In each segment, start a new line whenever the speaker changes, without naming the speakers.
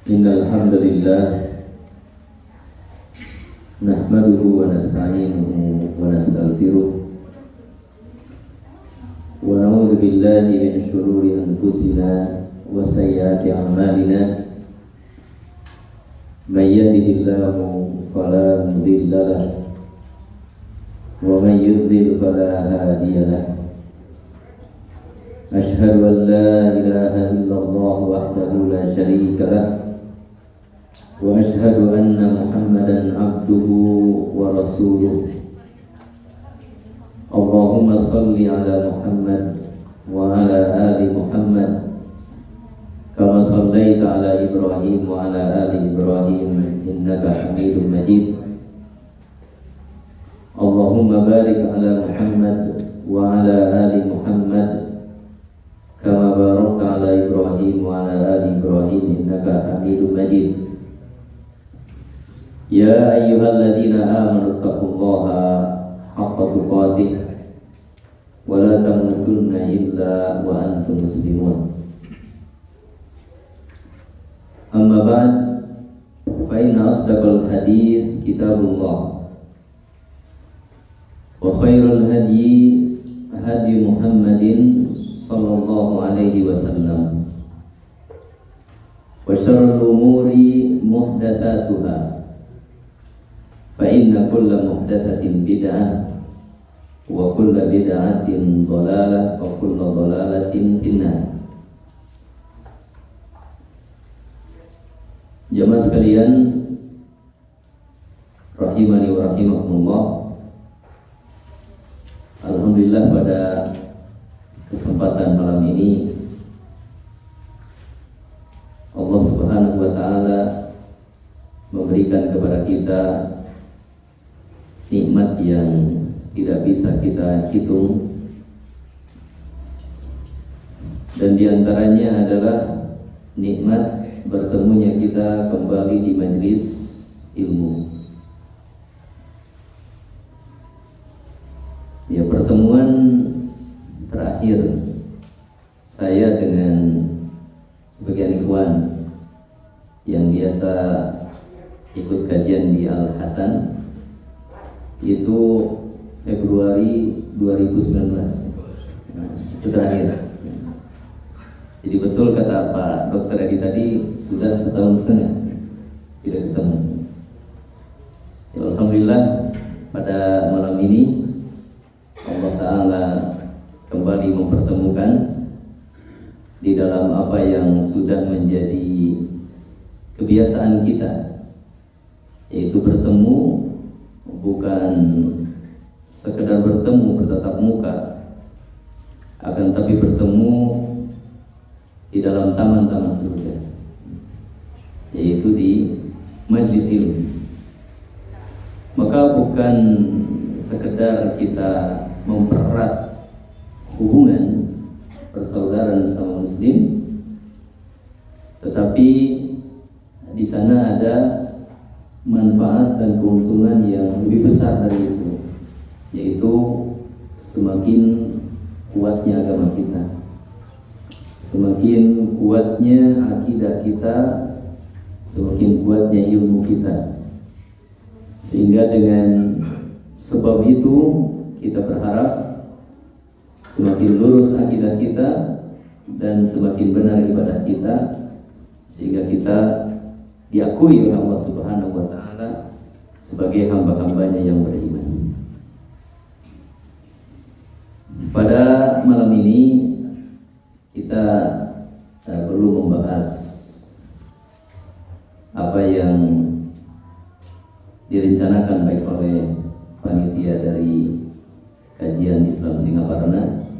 Innal hamdalillah nahmaduhu wa nasta'inuhu wa nastaghfiruh wa na'udzu billahi min shururi anfusina wa sayyiati a'malina. May yahdihillahu fala mudilla lahu wa may yudlil fala hadiya lahu. Ashhadu an la ilaha illallah wahdahu la syarika lahu wa ashhadu anna Muhammadan abduhu wa rasuluh. Allahumma salli ala Muhammad wa ala ali Muhammad kama sallaita ala Ibrahim wa ala ali Ibrahim innaka Hamidum Majid. Allahumma barik ala Muhammad wa ala ali Muhammad kama barakta ala Ibrahim wa ala ali Ibrahim innaka Hamidum Majid. Ya ayyuhalladzina amanu taqullaha haqqa tuqatih wa la tamutunna illa wa antum muslimun. Amma ba'd, fa inna asdaqal hadits kitabullah wa khairul hadyi hadyi Muhammadin sallallahu alaihi wasallam wa syarrul umuri muhdatsatuha fa inna kulla muhdatsatin bid'ah wa kulla bid'atin dhalalah wa kulla dhalalatin finnar. Jamaah sekalian rahimani wa rahimakumullah, alhamdulillah pada kesempatan malam ini Allah Subhanahu wa taala memberikan kepada kita nikmat yang tidak bisa kita hitung, dan diantaranya adalah nikmat bertemunya kita kembali di majelis ilmu. Ya, pertemuan terakhir saya dengan sebagian ikhwan yang biasa ikut kajian di Al Hasan itu Februari 2019. Itu terakhir. Jadi betul kata Pak Dr. Edi tadi, sudah setahun setengah tidak ketemu. Ya, alhamdulillah pada malam ini Allah Ta'ala kembali mempertemukan di dalam apa yang sudah menjadi kebiasaan kita, yaitu bertemu bukan sekedar bertemu bertatap muka, akan tapi bertemu di dalam taman-taman surga, yaitu di majlis ilmu. Maka bukan sekedar kita mempererat hubungan persaudaraan sama muslim, tetapi di sana ada manfaat dan keuntungan yang lebih besar dari itu, yaitu semakin kuatnya agama kita, semakin kuatnya akidah kita, semakin kuatnya ilmu kita. Sehingga dengan sebab itu kita berharap semakin lurus akidah kita dan semakin benar ibadah kita, sehingga kita diakui oleh Allah Subhanahu wa taala sebagai hamba-hambanya yang beriman. Pada malam ini kita perlu membahas apa yang direncanakan baik oleh panitia dari kajian Islam Singaparna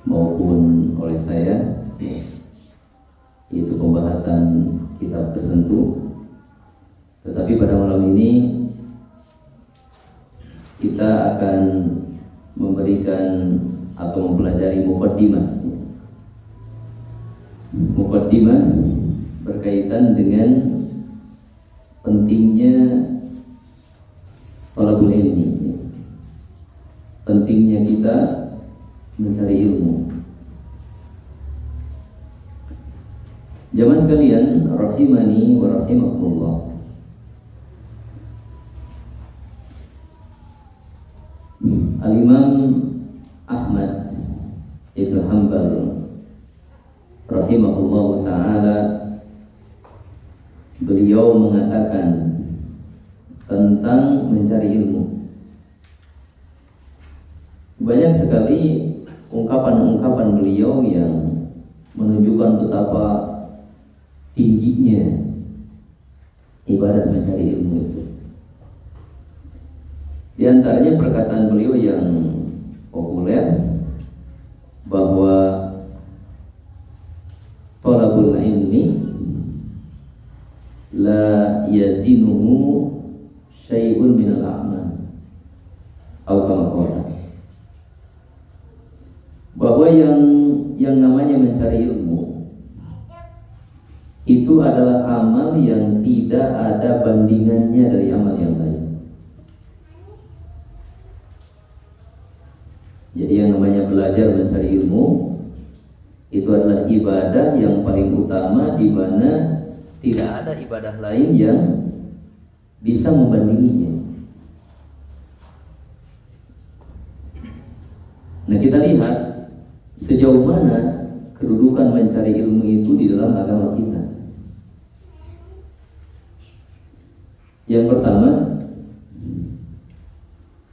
maupun oleh saya, yaitu pembahasan kitab tertentu. Tetapi pada malam ini kita akan memberikan atau mempelajari muqaddimah berkaitan dengan pentingnya talabul ilmi, pentingnya kita mencari ilmu. Jamaah sekalian, rahimani wa rahimakumullah. Al-Imam Ahmad Ibn Hanbal rahimahullah ta'ala, beliau mengatakan tentang mencari ilmu. Banyak sekali ungkapan-ungkapan beliau yang menunjukkan betapa tingginya ibadat mencari ilmu itu. Di antaranya perkataan beliau yang populer bahwa talabul ilmi la yazinuhu syai'un minal a'mal atau kama qala, bahwa yang namanya mencari ilmu itu adalah amal yang tidak ada bandingannya dari amal yang lain. Jadi yang namanya belajar mencari ilmu itu adalah ibadah yang paling utama, di mana tidak ada ibadah lain yang bisa membandinginya. Nah, kita lihat sejauh mana kedudukan mencari ilmu itu di dalam agama kita. Yang pertama,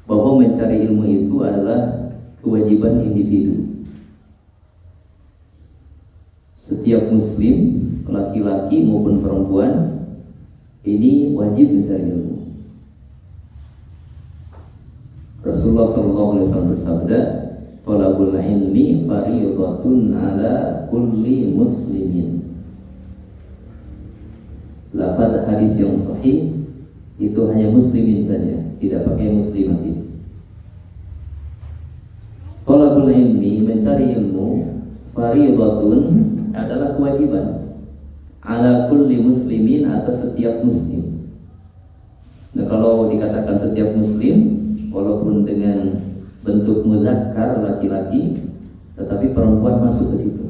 bahwa mencari ilmu itu adalah kewajiban individu. Setiap muslim, laki-laki maupun perempuan, ini wajib mencari ilmu. Rasulullah SAW bersabda, "Thalabul ilmi fardhatun 'ala kulli muslimin." Lafaz hadis yang sahih itu hanya muslimin saja, tidak pakai muslimatin. Thalabul ilmi, mencari ilmu, fardhatun adalah kewajiban, 'ala kulli muslimin, atas setiap muslim. Nah, kalau dikatakan setiap muslim, walaupun dengan bentuk muzakkar laki-laki, tetapi perempuan masuk ke situ.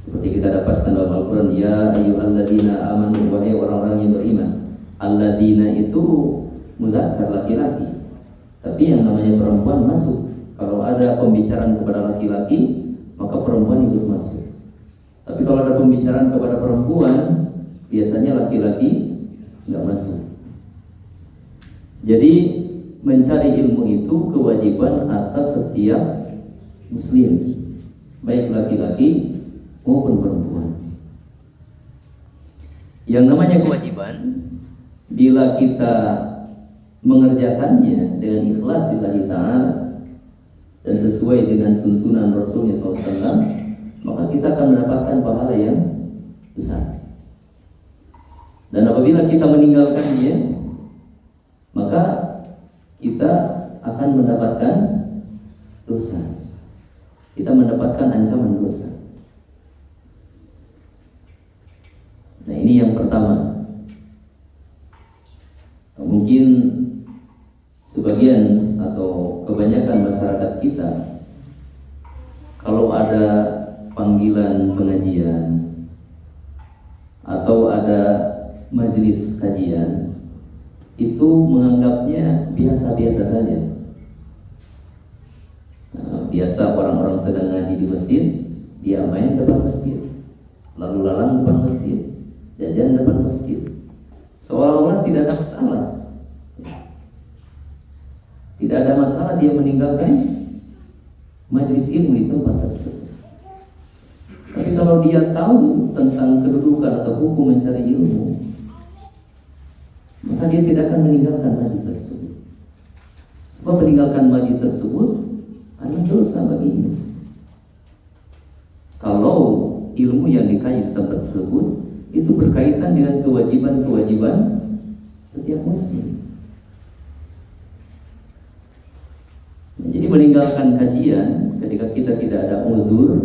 Seperti kita dapatkan dalam Al-Quran, ya ayyuhalladzina amanu, wahai orang-orang yang beriman. Alladzina itu muzakkar laki-laki, tapi yang namanya perempuan masuk. Kalau ada pembicaraan kepada laki-laki, maka perempuan ikut masuk. Tapi kalau ada pembicaraan kepada perempuan, biasanya laki-laki nggak masuk. Jadi mencari ilmu itu kewajiban atas setiap muslim, baik laki-laki maupun perempuan. Yang namanya kewajiban, bila kita mengerjakannya dengan ikhlas lillahi ta'ala dan sesuai dengan tuntunan Rasulnya SAW, maka kita akan mendapatkan pahala yang besar. Dan apabila kita meninggalkannya, maka kita akan mendapatkan dosa. Kita mendapatkan ancaman dosa. Nah, ini yang pertama. Mungkin sebagian atau kebanyakan masyarakat kita, kalau ada panggilan pengajian atau ada majelis kajian, itu menganggapnya biasa-biasa saja. Nah, biasa orang-orang sedang ngaji di masjid, dia main depan masjid, lalu lalang depan masjid, jajan depan masjid, seolah-olah tidak ada masalah. Tidak ada masalah dia meninggalkan majelis ilmu di tempat tersebut. Tapi kalau dia tahu tentang kedudukan atau hukum mencari ilmu, maka dia tidak akan meninggalkan majelis tersebut. Sebab meninggalkan majelis tersebut adalah dosa baginya. Kalau ilmu yang dikaji di tempat tersebut itu berkaitan dengan kewajiban-kewajiban setiap muslim. Jadi meninggalkan kajian ketika kita tidak ada uzur,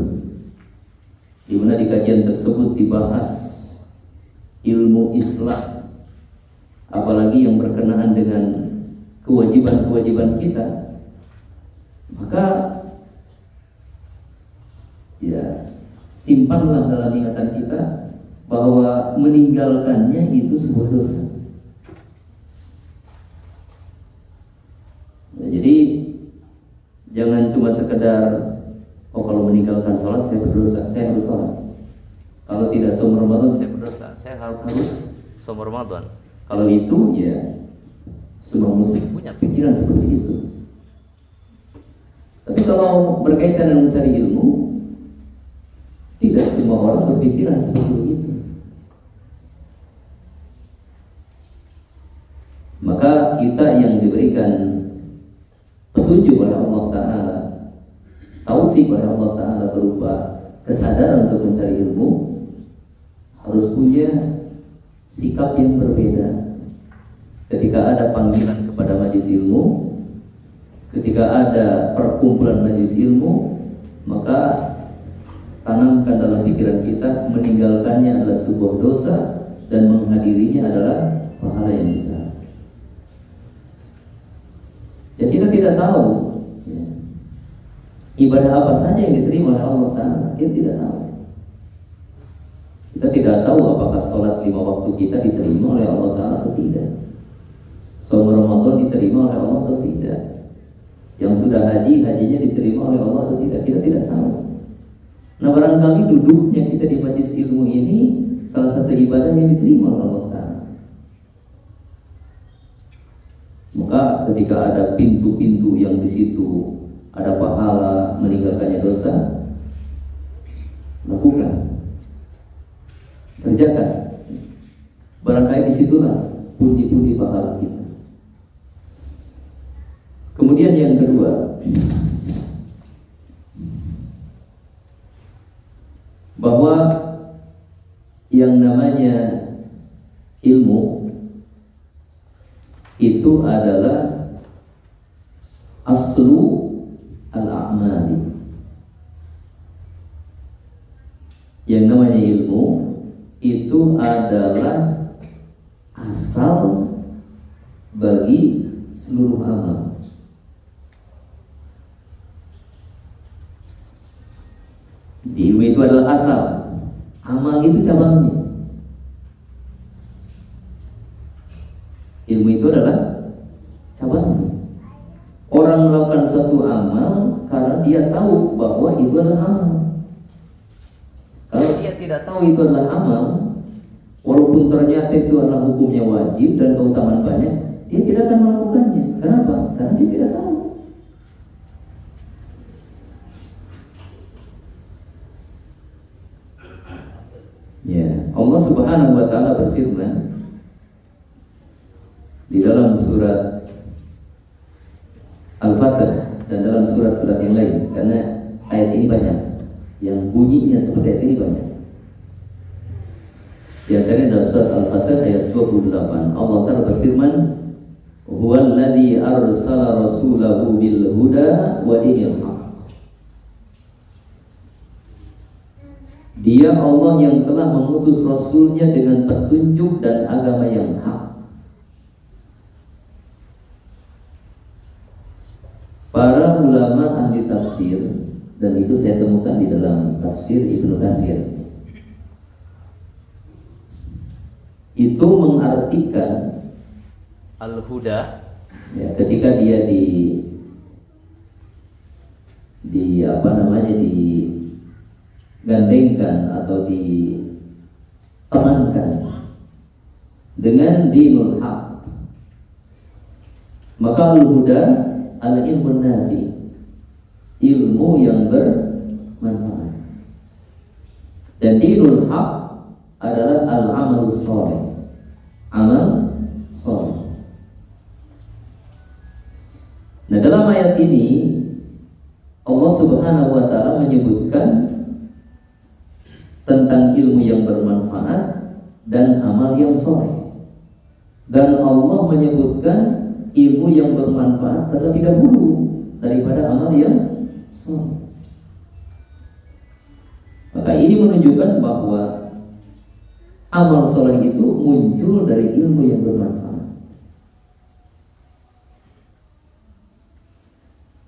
di mana di kajian tersebut dibahas ilmu Islam, apalagi yang berkenaan dengan kewajiban-kewajiban kita, maka ya simpanlah dalam ingatan kita bahwa meninggalkannya itu sebuah dosa. Nah, jadi jangan cuma sekedar kalau meninggalkan sholat saya berdosa, saya harus sholat. Kalau tidak saum Ramadan saya berdosa, saya harus saum Ramadan. Kalau itu ya semua muslim punya pikiran seperti itu. Tapi kalau berkaitan dengan mencari ilmu, tidak semua orang berpikiran seperti itu. Maka kita yang diberikan petunjuk oleh Allah Ta'ala, taufik oleh Allah Ta'ala berupa kesadaran untuk mencari ilmu, harus punya sikap yang berbeda. Ketika ada panggilan kepada majelis ilmu, ketika ada perkumpulan majelis ilmu, maka tanamkan dalam pikiran kita meninggalkannya adalah sebuah dosa dan menghadirinya adalah pahala yang besar. Ya, kita tidak tahu ya, ibadah apa saja yang diterima oleh Allah Ta'ala. Kita tidak tahu. Kita tidak tahu apakah sholat 5 waktu kita diterima oleh Allah Ta'ala atau tidak, saum Ramadan diterima oleh Allah atau tidak, yang sudah haji, hajinya diterima oleh Allah atau tidak. Kita tidak tahu. Nah, barangkali duduknya kita di majelis ilmu ini salah satu ibadah yang diterima oleh Allah Ta'ala. Maka ketika ada pintu-pintu yang di situ ada pahala, meninggalkannya dosa, lakukan, kerjakan. Barangkali disitulah pundi-pundi pahala kita. Kemudian yang kedua, bahwa yang namanya ilmu itu adalah aslu al-a'mali. Yang namanya ilmu itu adalah asal bagi seluruh amal. Ilmu itu adalah asal, amal itu cabangnya. Ilmu itu adalah cabangnya. Orang melakukan suatu amal karena dia tahu bahwa itu adalah amal. Kalau dia tidak tahu itu adalah amal, walaupun ternyata itu adalah hukumnya wajib dan keutamaan banyak, dia tidak akan melakukannya. Kenapa? Karena dia tidak tahu. Ya, Allah Subhanahu wa Ta'ala berfirman di dalam surat Al-Fatih dan dalam surat-surat yang lain, karena ayat ini banyak yang bunyinya seperti ayat ini banyak. Di antaranya dalam surat Al-Fatih ayat 28, Allah Ta'ala berfirman, "Huwallazi arsala rasulahu bil huda wa dinil haq." Dia Allah yang telah mengutus Rasulnya dengan petunjuk dan agama yang hak. Para ulama ahli tafsir, dan itu saya temukan di dalam tafsir Ibnu Katsir, itu mengartikan al-huda ya, ketika dia digandengkan atau ditemankan dengan dinul haq, maka al-huda al-ilmu nafi, ilmu yang bermanfaat, dan dinul haq adalah al-amalus shalih, amal shalih. Nah, dalam ayat ini Allah Subhanahu wa Ta'ala menyebutkan tentang ilmu yang bermanfaat dan amal yang shalih, dan Allah menyebutkan ilmu yang bermanfaat terlebih dahulu daripada amal yang shalih. Maka ini menunjukkan bahwa amal shalih itu muncul dari ilmu yang bermanfaat.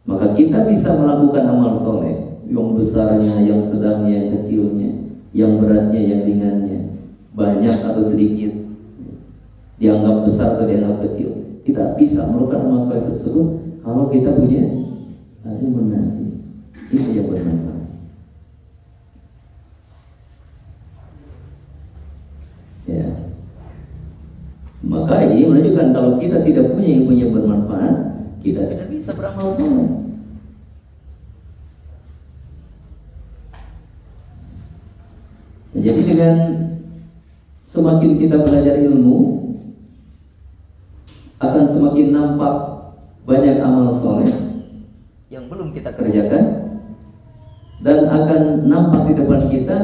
Maka kita bisa melakukan amal shalih yang besarnya, yang sedangnya, yang kecilnya, yang beratnya, yang ringannya, banyak atau sedikit, dianggap besar atau dianggap kecil. Kita bisa melakukan amal soleh tersebut kalau kita punya ilmu nafi. Ini yang bermanfaat. Ya. Maka ini menunjukkan kalau kita tidak punya ilmu yang bermanfaat, kita tidak bisa beramal soleh. Jadi dengan semakin kita belajar ilmu, akan semakin nampak banyak amal soleh yang belum kita kerjakan, dan akan nampak di depan kita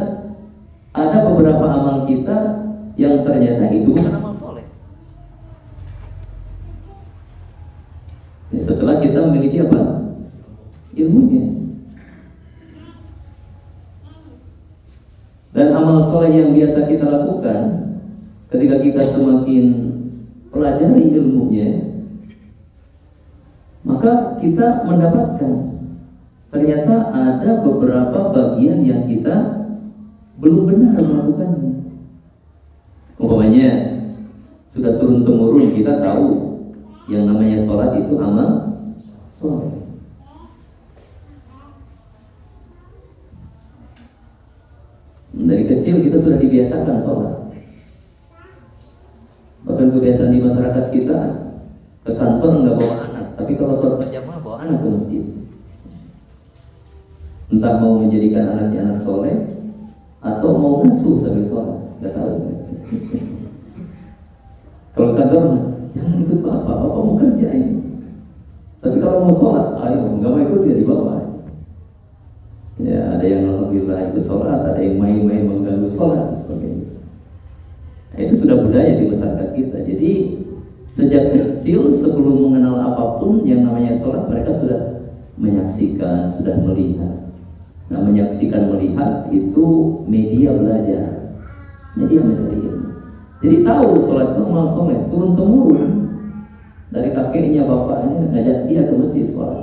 ada beberapa amal kita yang ternyata itu bukan amal soleh. Ya, setelah kita memiliki apa? Ilmunya. Dan amal soleh yang biasa kita lakukan ketika kita semakin pelajari ilmunya, maka kita mendapatkan ternyata ada beberapa bagian yang kita belum benar melakukannya. Umpamanya sudah turun temurun kita tahu yang namanya sholat itu amal soleh. Dari kecil kita sudah dibiasakan sholat. Bahkan kebiasaan di masyarakat kita, ke kantor nggak bawa anak, tapi kalau sholat berjamaah bawa anak ke masjid. Entah mau menjadikan anaknya anak soleh atau mau ngasuh sambil sholat, nggak tahu. Kalau kantor, jangan ikut bapak mau kerja ini. Tapi kalau mau sholat, ayo, nggak mau ikut ya di bawah. Ya, ada yang alhamdulillah ikut sholat, ada yang main-main mengganggu sholat, sebagainya. Nah, itu sudah budaya di masyarakat kita. Jadi sejak kecil sebelum mengenal apapun yang namanya sholat, mereka sudah menyaksikan, sudah melihat. Nah, menyaksikan, melihat itu media belajar, media mencari ilmu. Jadi tahu sholat itu amal soleh, turun temurun dari kakeknya, bapaknya ngajak dia ke masjid sholat.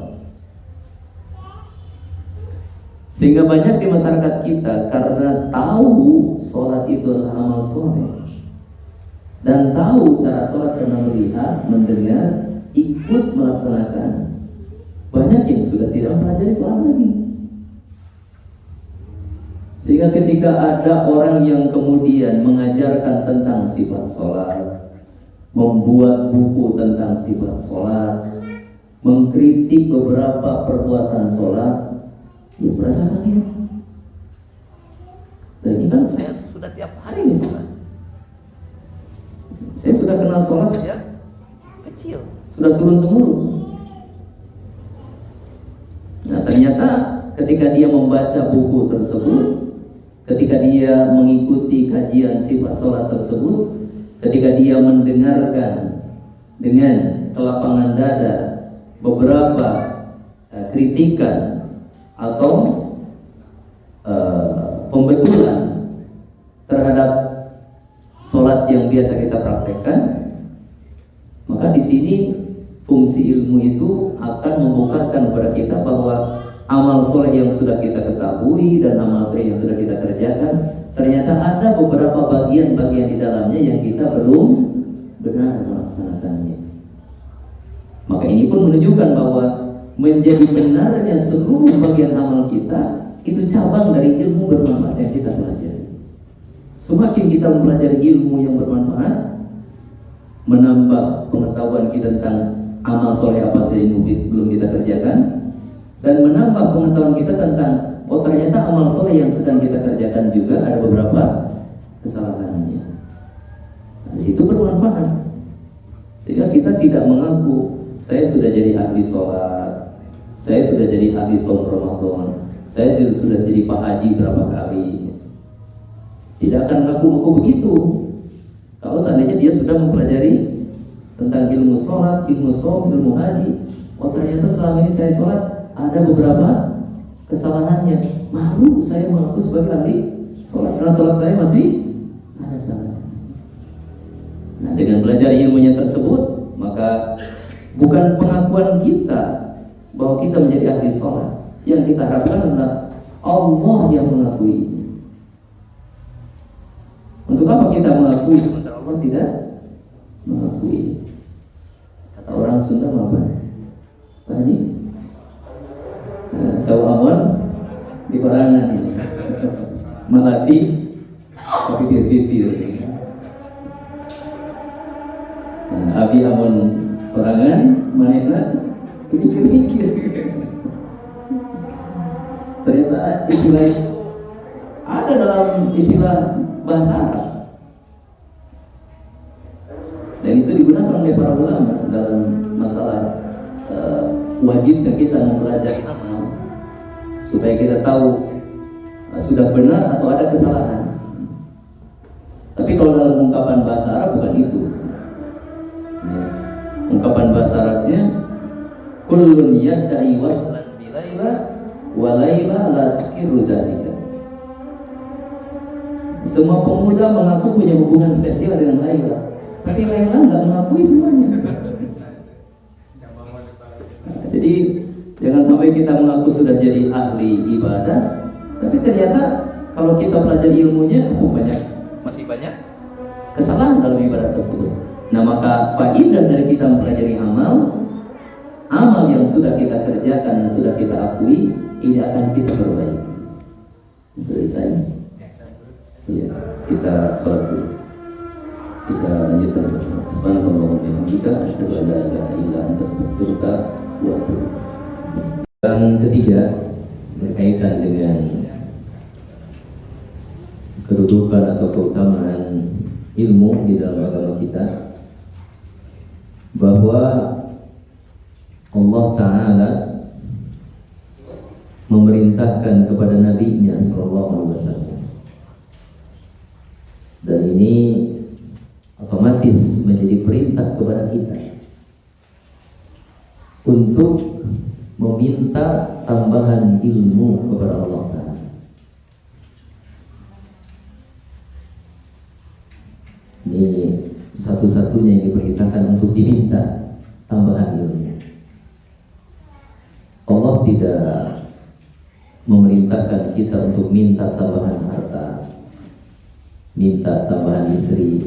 Sehingga banyak di masyarakat kita karena tahu sholat itu adalah amal soleh dan tahu cara sholat karena melihat, mendengar, ikut melaksanakan, banyak yang sudah tidak mempelajari sholat lagi. Sehingga ketika ada orang yang kemudian mengajarkan tentang sifat sholat, membuat buku tentang sifat sholat, mengkritik beberapa perbuatan sholat, ya merasakan dia. Dan ini kan saya sudah tiap hari nih sholat. Saya sudah kenal sholat sejak kecil, sudah turun temurun. Nah, ternyata ketika dia membaca buku tersebut, ketika dia mengikuti kajian sifat sholat tersebut, ketika dia mendengarkan dengan kelapangan dada beberapa kritikan atau pembetulan terhadap sholat yang biasa kita praktekkan, maka di sini fungsi ilmu itu akan membukakan kepada kita bahwa amal soleh yang sudah kita ketahui dan amal soleh yang sudah kita kerjakan, ternyata ada beberapa bagian-bagian di dalamnya yang kita belum benar melaksanakannya. Maka ini pun menunjukkan bahwa menjadi benarnya seluruh bagian amal kita itu cabang dari ilmu bermanfaat yang kita pelajari. Semakin kita mempelajari ilmu yang bermanfaat, menambah pengetahuan kita tentang amal soleh apa saja yang belum kita kerjakan, dan menambah pengetahuan kita tentang ternyata amal soleh yang sedang kita kerjakan juga ada beberapa kesalahannya. Nah, di situ bermanfaat, sehingga kita tidak mengaku saya sudah jadi ahli sholat, saya sudah jadi ahli saum Ramadan, saya juga sudah jadi Pak Haji berapa kali. Tidak akan mengaku begitu kalau seandainya dia sudah mempelajari tentang ilmu sholat, ilmu saum, ilmu haji. Ternyata selama ini saya sholat ada beberapa kesalahannya. Malu saya mengaku sebagai ahli sholat karena sholat saya masih ada salah. Nah, dengan belajar ilmunya tersebut, maka bukan pengakuan kita bahwa kita menjadi ahli sholat. Yang kita harapkan adalah Allah yang mengakui. Untuk apa kita mengakui sementara Allah tidak mengakui? Kata orang Sunda apa? Pak Haji? Cowok amon di barangan melati pipir-pipir. Abi amon sorangan manehna pikir-pikir. Ternyata istilah ada dalam istilah bahasa Arab, dan itu digunakan oleh para ulama dalam masalah wajibnya kita mempelajari amal supaya kita tahu sudah benar atau ada kesalahan. Tapi kalau dalam ungkapan bahasa Arab bukan itu. Ungkapan bahasa Arabnya kullun yadda'i waslan bilaila wa laila la tukiru dzalika. Semua pemuda mengaku punya hubungan spesial dengan Laila, tapi Laila nggak mengakui semuanya. Jadi jangan sampai kita mengaku sudah jadi ahli ibadah, tapi ternyata kalau kita pelajari ilmunya masih banyak kesalahan dalam ibadah tersebut. Nah, maka faedah dari kita mempelajari amal yang sudah kita kerjakan dan sudah kita akui, ini akan kita perbaiki. Selesai. Ya, kita sholat dulu. Kita lanjutkan bersama. Subhanallah wa bihamdika asyhadu an la ilaha illa anta astaghfiruka wa atubu ilaik. Yang ketiga berkaitan dengan kedudukan atau keutamaan ilmu di dalam agama kita, bahwa Allah Ta'ala memerintahkan kepada Nabi-Nya SAW, dan ini otomatis menjadi perintah kepada kita untuk meminta tambahan ilmu kepada Allah Ta'ala. Ini satu-satunya yang diperintahkan untuk diminta tambahan ilmu. Allah tidak memerintahkan kita untuk minta tambahan harta, minta tambahan istri,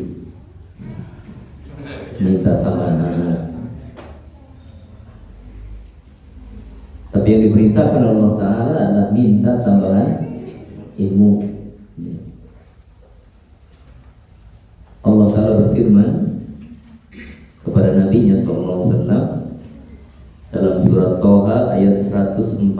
minta tambahan anak. Tapi yang diperintahkan oleh Allah Ta'ala adalah minta tambahan ilmu. Allah Ta'ala berfirman kepada Nabi-Nya SAW dalam surat Toha ayat 114,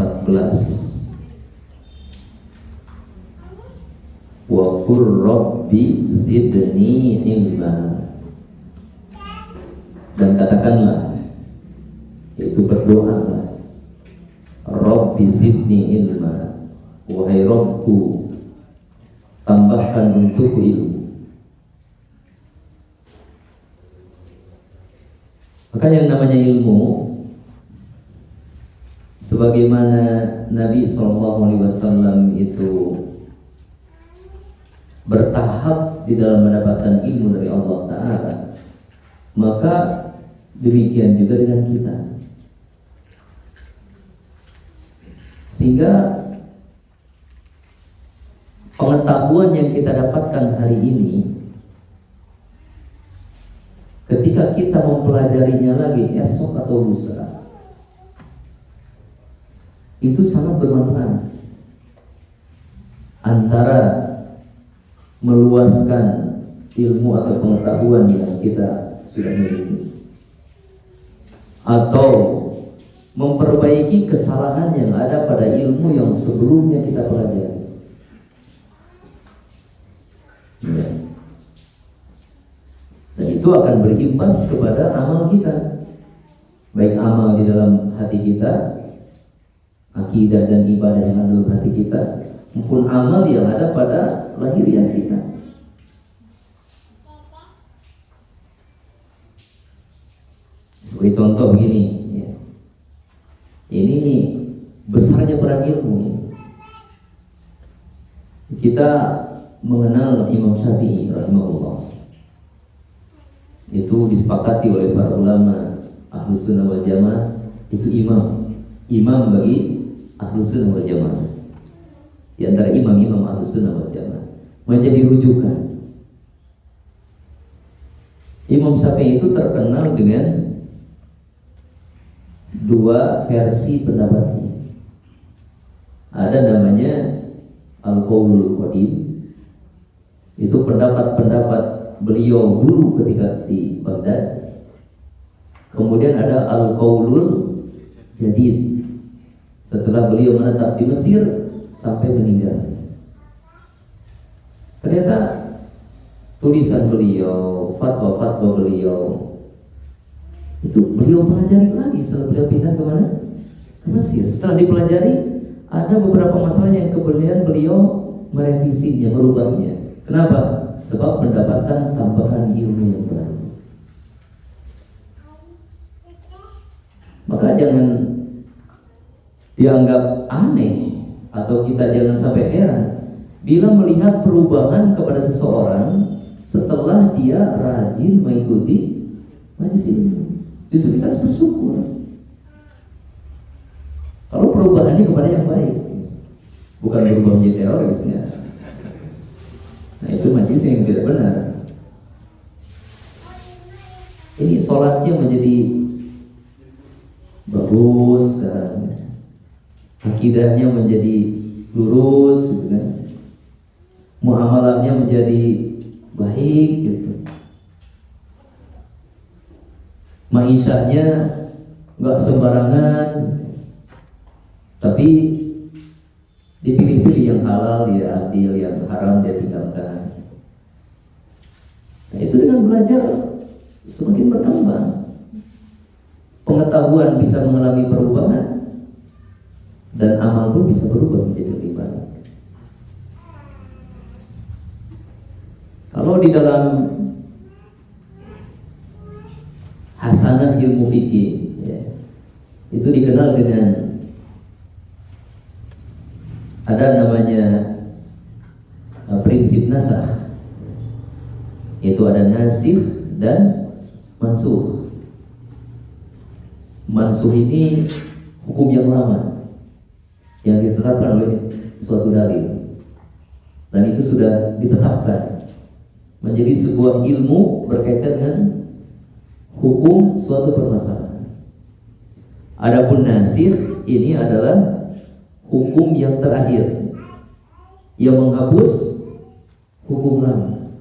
wa qur rabbi zidni ilma, dan katakanlah, yaitu berdoalah, Rabbi zidni ilma, wahai Rabbku, tambahkan untukku ilmu. Maka yang namanya ilmu, sebagaimana Nabi SAW itu bertahap di dalam mendapatkan ilmu dari Allah Ta'ala, maka demikian juga dengan kita. Sehingga pengetahuan yang kita dapatkan hari ini, ketika kita mempelajarinya lagi esok atau lusa, itu sangat bermanfaat. Antara meluaskan ilmu atau pengetahuan yang kita sudah miliki, atau memperbaiki kesalahan yang ada pada ilmu yang sebelumnya kita pelajari. Ya. Dan itu akan berimbas kepada amal kita, baik amal di dalam hati kita, akidah dan ibadah yang ada dalam hati kita, maupun amal yang ada pada lahiriah kita. Sebagai contoh begini, ya. Ini besarnya peran ilmu. Ya. Kita mengenal Imam Syafi'i rahimahullah, itu disepakati oleh para ulama Ahlus Sunnah wal Jamaah, itu imam bagi Ahlus Sunnah wal Jamaah. di antara imam-imam Ahlussunnah wal Jamaah, menjadi rujukan. Imam Syafi'i itu terkenal dengan dua versi pendapatnya. Ada namanya Al-Qaulul Qadim, itu pendapat-pendapat beliau dulu ketika di Baghdad. Kemudian ada Al-Qaulul Jadid, setelah beliau menetap di Mesir sampai meninggal. Ternyata tulisan beliau, fatwa-fatwa beliau, itu beliau pelajari lagi setelah beliau pindah ke mana? Ke Mesir. Setelah dipelajari, ada beberapa masalah yang kemudian beliau merevisinya, merubahnya. Kenapa? Sebab mendapatkan tambahan ilmu yang baru. Maka jangan dianggap aneh atau kita jangan sampai heran bila melihat perubahan kepada seseorang setelah dia rajin mengikuti majelis ilmu. Justru kita harus bersyukur kalau perubahannya kepada yang baik, bukan berubah menjadi terorisnya. Nah, itu majelis yang tidak benar. Ini sholatnya menjadi bagus, akidahnya menjadi lurus, gitu kan? Muamalahnya menjadi baik, gitu. Maisahnya nggak sembarangan, tapi dipilih-pilih yang halal dia ambil, yang haram dia tinggalkan. Nah, itu dengan belajar semakin berkembang, pengetahuan bisa mengalami perubahan, dan amal pun bisa berubah menjadi lebih baik. Kalau di dalam hasanah ilmu fikih, ya, itu dikenal dengan ada namanya prinsip nasakh, yaitu ada nasikh dan mansuh. Mansuh ini hukum yang lama yang ditetapkan oleh suatu dalil, dan itu sudah ditetapkan menjadi sebuah ilmu berkaitan dengan hukum suatu permasalahan. Adapun nasikh ini adalah hukum yang terakhir yang menghapus hukum lama.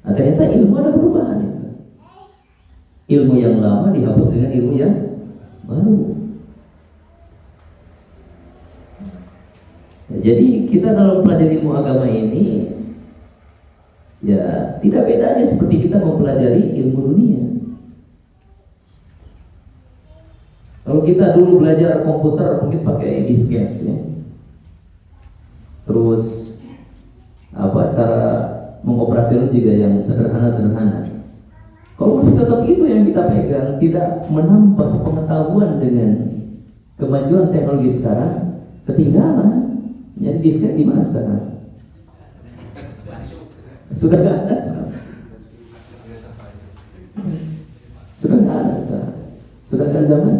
Nah, ternyata ilmu ada perubahan itu. Ilmu yang lama dihapus dengan ilmu yang baru. Nah, jadi kita dalam pelajari ilmu agama ini, ya tidak bedanya seperti kita mempelajari ilmu dunia. Kalau kita dulu belajar komputer mungkin pakai disket, ya. Terus cara mengoperasikan juga yang sederhana-sederhana. Kalau masih tetap itu yang kita pegang, tidak menambah pengetahuan dengan kemajuan teknologi sekarang, ketinggalan. Jadi disket di mana sekarang? Sudah nggak ada sekarang. Sudah nggak ada sekarang. Sudah kan zaman.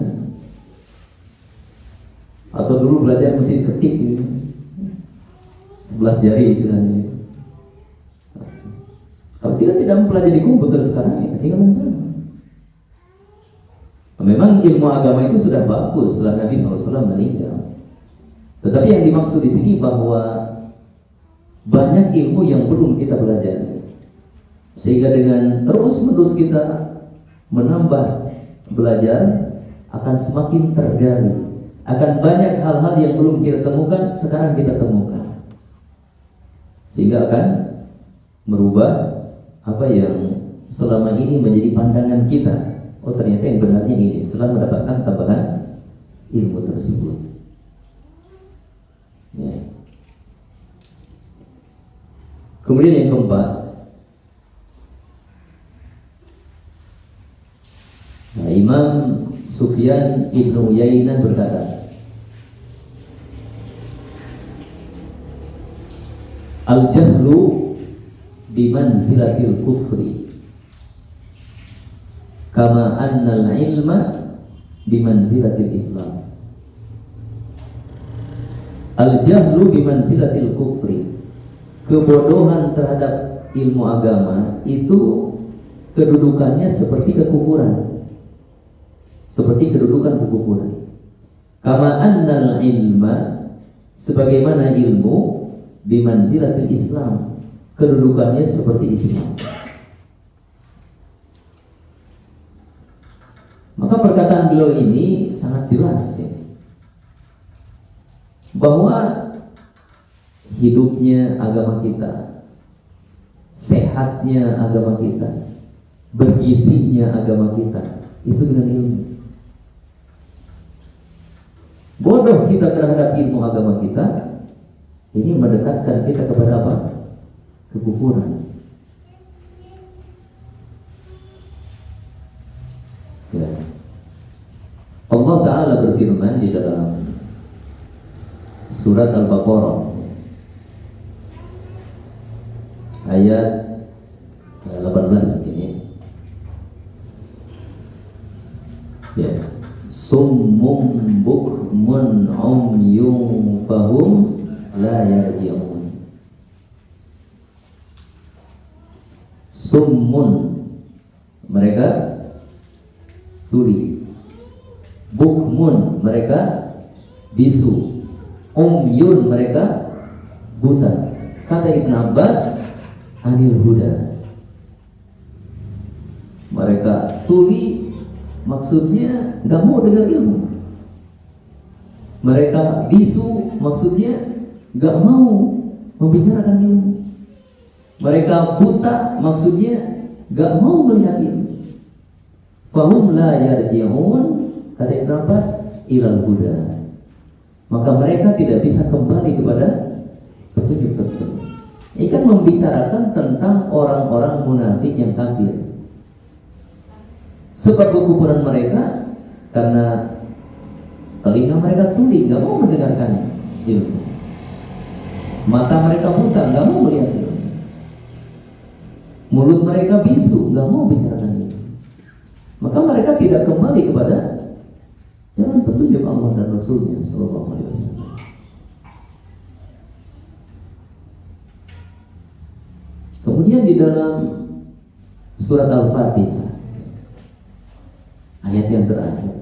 Atau dulu belajar mesin ketik gitu, 11 jari istilahnya. Kalau kita tidak mempelajari komputer sekarang, ya ketinggalan zaman. Memang ilmu agama itu sudah bagus setelah Nabi SAW meninggal. Tetapi yang dimaksud di sini bahwa banyak ilmu yang belum kita pelajari, sehingga dengan terus-menerus kita menambah belajar akan semakin tergali. Akan banyak hal-hal yang belum kita temukan, sekarang kita temukan, sehingga akan merubah apa yang selama ini menjadi pandangan kita. Oh, ternyata yang benarnya ini, setelah mendapatkan tambahan ilmu tersebut, ya. Kemudian yang keempat, nah, Imam Sufyan Ibnu Uyainah berkata, al-jahlu bimanzilatil kufri kama annal ilma bimanzilatil islam. Al-jahlu bimanzilatil kufri. Kebodohan terhadap ilmu agama itu kedudukannya seperti kekufuran. Seperti kedudukan kekufuran. Kama annal ilma, sebagaimana ilmu, bimanzilatil Islam, kedudukannya seperti Islam. Maka perkataan beliau ini sangat jelas ya, bahwa hidupnya agama kita, sehatnya agama kita, bergizinya agama kita itu dengan ilmu. Bodoh kita terhadap ilmu agama kita, ini mendekatkan kita kepada apa? Kekufuran. Ya. Allah Ta'ala berfirman di dalam surat Al-Baqarah ayat 18 begini. Ya. Summum bukmun umyun fahum la yarji'un. Summun, mereka tuli. Bukmun, mereka bisu. Umyun, mereka buta. Kata Ibn Abbas, anil huda. Mereka tuli, maksudnya nggak mau dengar ilmu. Mereka bisu, maksudnya nggak mau membicarakan ilmu. Mereka buta, maksudnya nggak mau melihat ilmu. Fahum la yarji'un, kata Ibn Abbas, ilal huda. Maka mereka tidak bisa kembali kepada petunjuk tersebut. Ini kan membicarakan tentang orang-orang munafik yang kafir. Sebab kekufuran mereka karena telinga mereka tuli, nggak mau mendengarkan ilmu. Mata mereka buta, nggak mau melihat ilmu. Mulut mereka bisu, nggak mau bicarakan ilmu. Maka mereka tidak kembali kepada jalan petunjuk Allah dan Rasulnya Sallallahu Alaihi Wasallam. Kemudian di dalam surat Al-Fatihah ayat yang terakhir,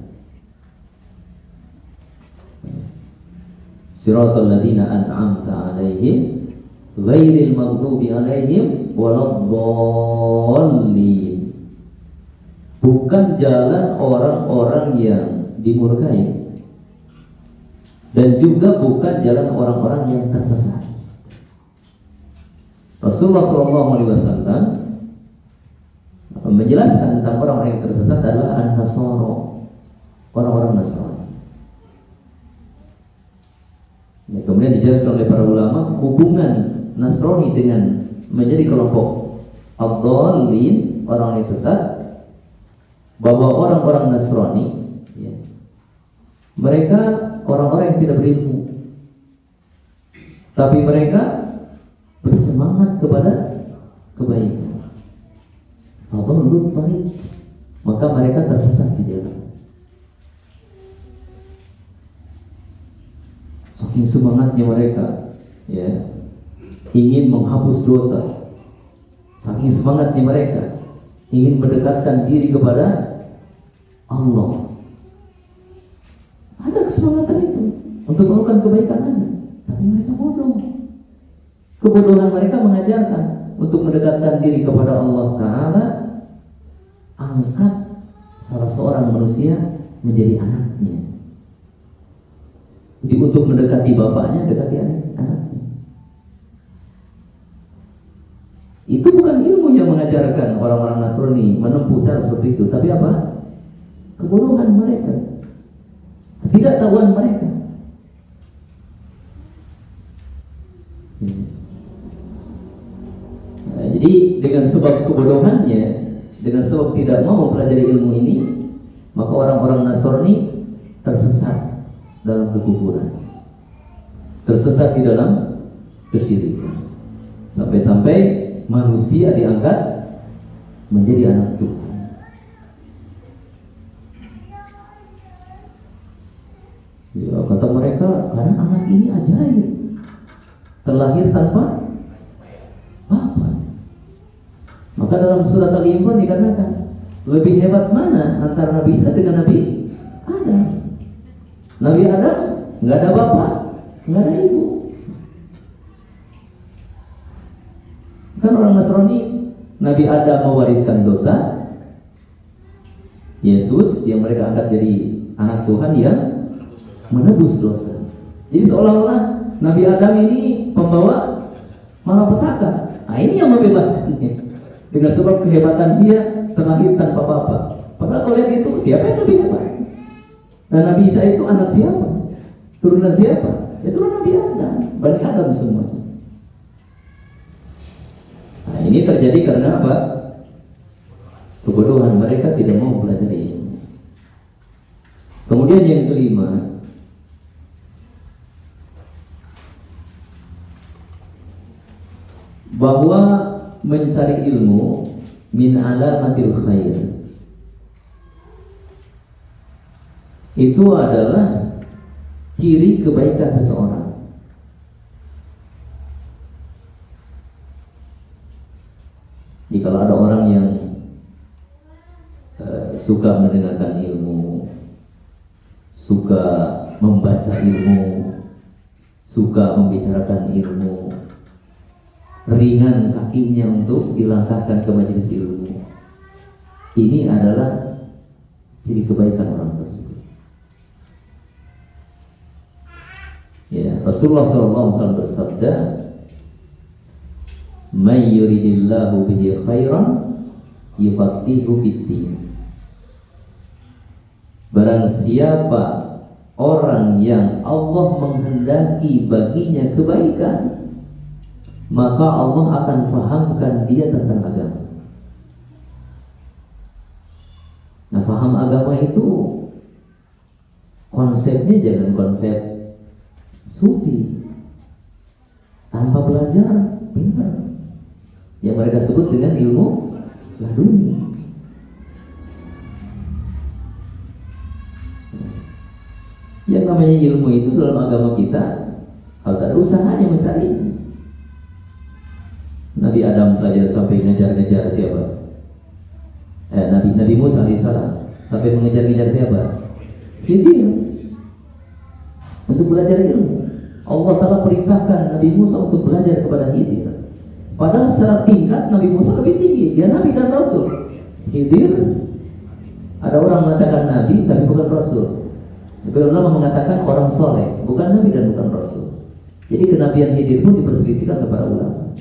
Siratal ladzina an'amta 'alaihim ghairil maghdubi 'alaihim waladdallin. Bukan jalan orang-orang yang dimurkai dan juga bukan jalan orang-orang yang tersesat. Rasulullah SAW menjelaskan tentang orang-orang yang tersesat adalah an-nasara, orang-orang Nasrani. Ya, kemudian dijelaskan oleh para ulama hubungan Nasrani dengan menjadi kelompok ad-dallin, orang yang sesat, bahwa orang-orang Nasrani ya, mereka orang-orang yang tidak berilmu, tapi mereka bersemangat kepada kebaikan. Maka mereka tersesat di jalan. Saking semangatnya mereka ya, ingin menghapus dosa. Saking semangatnya mereka ingin mendekatkan diri kepada Allah. Ada kesemangatan itu untuk melakukan kebaikan ada, tapi mereka bodoh. Kebodohan mereka mengajarkan untuk mendekatkan diri kepada Allah Ta'ala, angkat salah seorang manusia menjadi anaknya. Jadi untuk mendekati bapaknya, dekati anaknya. Itu bukan ilmu yang mengajarkan orang-orang Nasrani menempuh cara seperti itu, tapi apa? Kebodohan mereka, ketidaktahuan mereka. Nah, jadi dengan sebab kebodohannya, dengan sebab tidak mau mempelajari ilmu ini, maka orang-orang Nasrani tersesat dalam kekufuran, tersesat di dalam kesyirikan, sampai-sampai manusia diangkat menjadi anak Tuhan. Ya, kata mereka, karena anak ini ajaib. terlahir tanpa bapak. Maka dalam surat Al-Imran dikatakan, lebih hebat mana antara Nabi Isa dengan Nabi Adam? Nabi Adam nggak ada bapak, nggak ada ibu. Kan orang Nasrani, Nabi Adam mewariskan dosa, Yesus yang mereka angkat jadi anak Tuhan yang menebus dosa. Jadi seolah-olah Nabi Adam ini pembawa malapetaka. Nah, ini yang membebaskan dengan sebab kehebatan dia terlahir tanpa bapak. Padahal kalau lihat itu, siapa yang lebih hebat? Dan Nabi Isa itu anak siapa? Turunan siapa? Ya turunan Nabi Adam, Bani Adam semua. Nah, ini terjadi karena apa? Kebodohan, mereka tidak mau belajar ilmu. Kemudian yang kelima, bahwa mencari ilmu min alamatil khair, itu adalah ciri kebaikan seseorang. Jika ada orang yang suka mendengarkan ilmu, suka membaca ilmu, suka membicarakan ilmu, ringan kakinya untuk dilangkahkan ke majelis ilmu, ini adalah ciri kebaikan orang tersebut. Ya, Rasulullah SAW bersabda, "May yuridillahu bihi khairan yufaqihu fid-din." Barang siapa orang yang Allah menghendaki baginya kebaikan, maka Allah akan fahamkan dia tentang agama. Nah, paham agama itu konsepnya jangan konsep sufi, tanpa belajar pintar, yang mereka sebut dengan ilmu laduni. Yang namanya ilmu itu dalam agama kita harus ada usahanya mencari. Nabi Adam saja sampai ngejar-ngejar siapa? Nabi Musa alaihissalam sampai mengejar-ngejar siapa? Khidir, untuk belajar ilmu. Allah Ta'ala perintahkan Nabi Musa untuk belajar kepada Khidir. Padahal secara tingkat Nabi Musa lebih tinggi, dia Nabi dan Rasul. Khidir, ada orang mengatakan Nabi tapi bukan Rasul. Sebagian ulama mengatakan orang soleh, bukan Nabi dan bukan Rasul. Jadi kenabian Khidir pun diperselisihkan kepada ulama.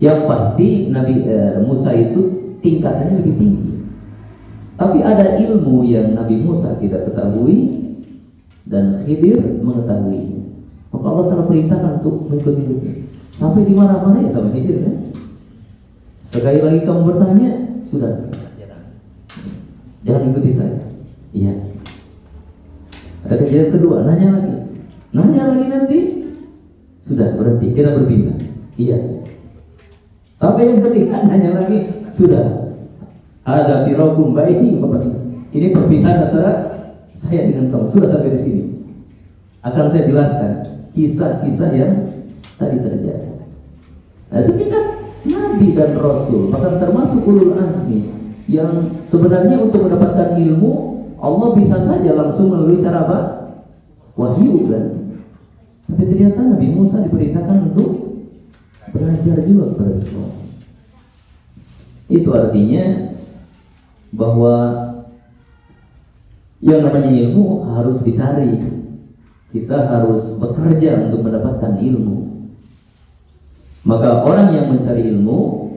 Yang pasti Nabi Musa itu tingkatannya lebih tinggi. Tapi ada ilmu yang Nabi Musa tidak ketahui dan Khidir mengetahui. Maka Allah telah perintahkan untuk mengikuti. Sampai di mana-mana ya sama Khidir kan? Sekali lagi kamu bertanya, sudah. Jangan ikuti saya. Iya. Ada kejadian kedua, nanya lagi nanti. Sudah, berhenti, kita berpisah. Iya. Sampai yang ketiga, nanya lagi. Sudah. Ada firaqum baini wa baini. Ini perpisahan antara saya dengan kamu. Sudah sampai di sini. Akan saya jelaskan kisah-kisah yang tadi terjadi. Nah, setingkat Nabi dan Rasul, bahkan termasuk ulul azmi, yang sebenarnya untuk mendapatkan ilmu Allah bisa saja langsung melalui cara apa? Wahyu kan. Tapi ternyata Nabi Musa diperintahkan untuk belajar juga kepada sesuatu. Itu artinya bahwa yang namanya ilmu harus dicari. Kita harus bekerja untuk mendapatkan ilmu. Maka orang yang mencari ilmu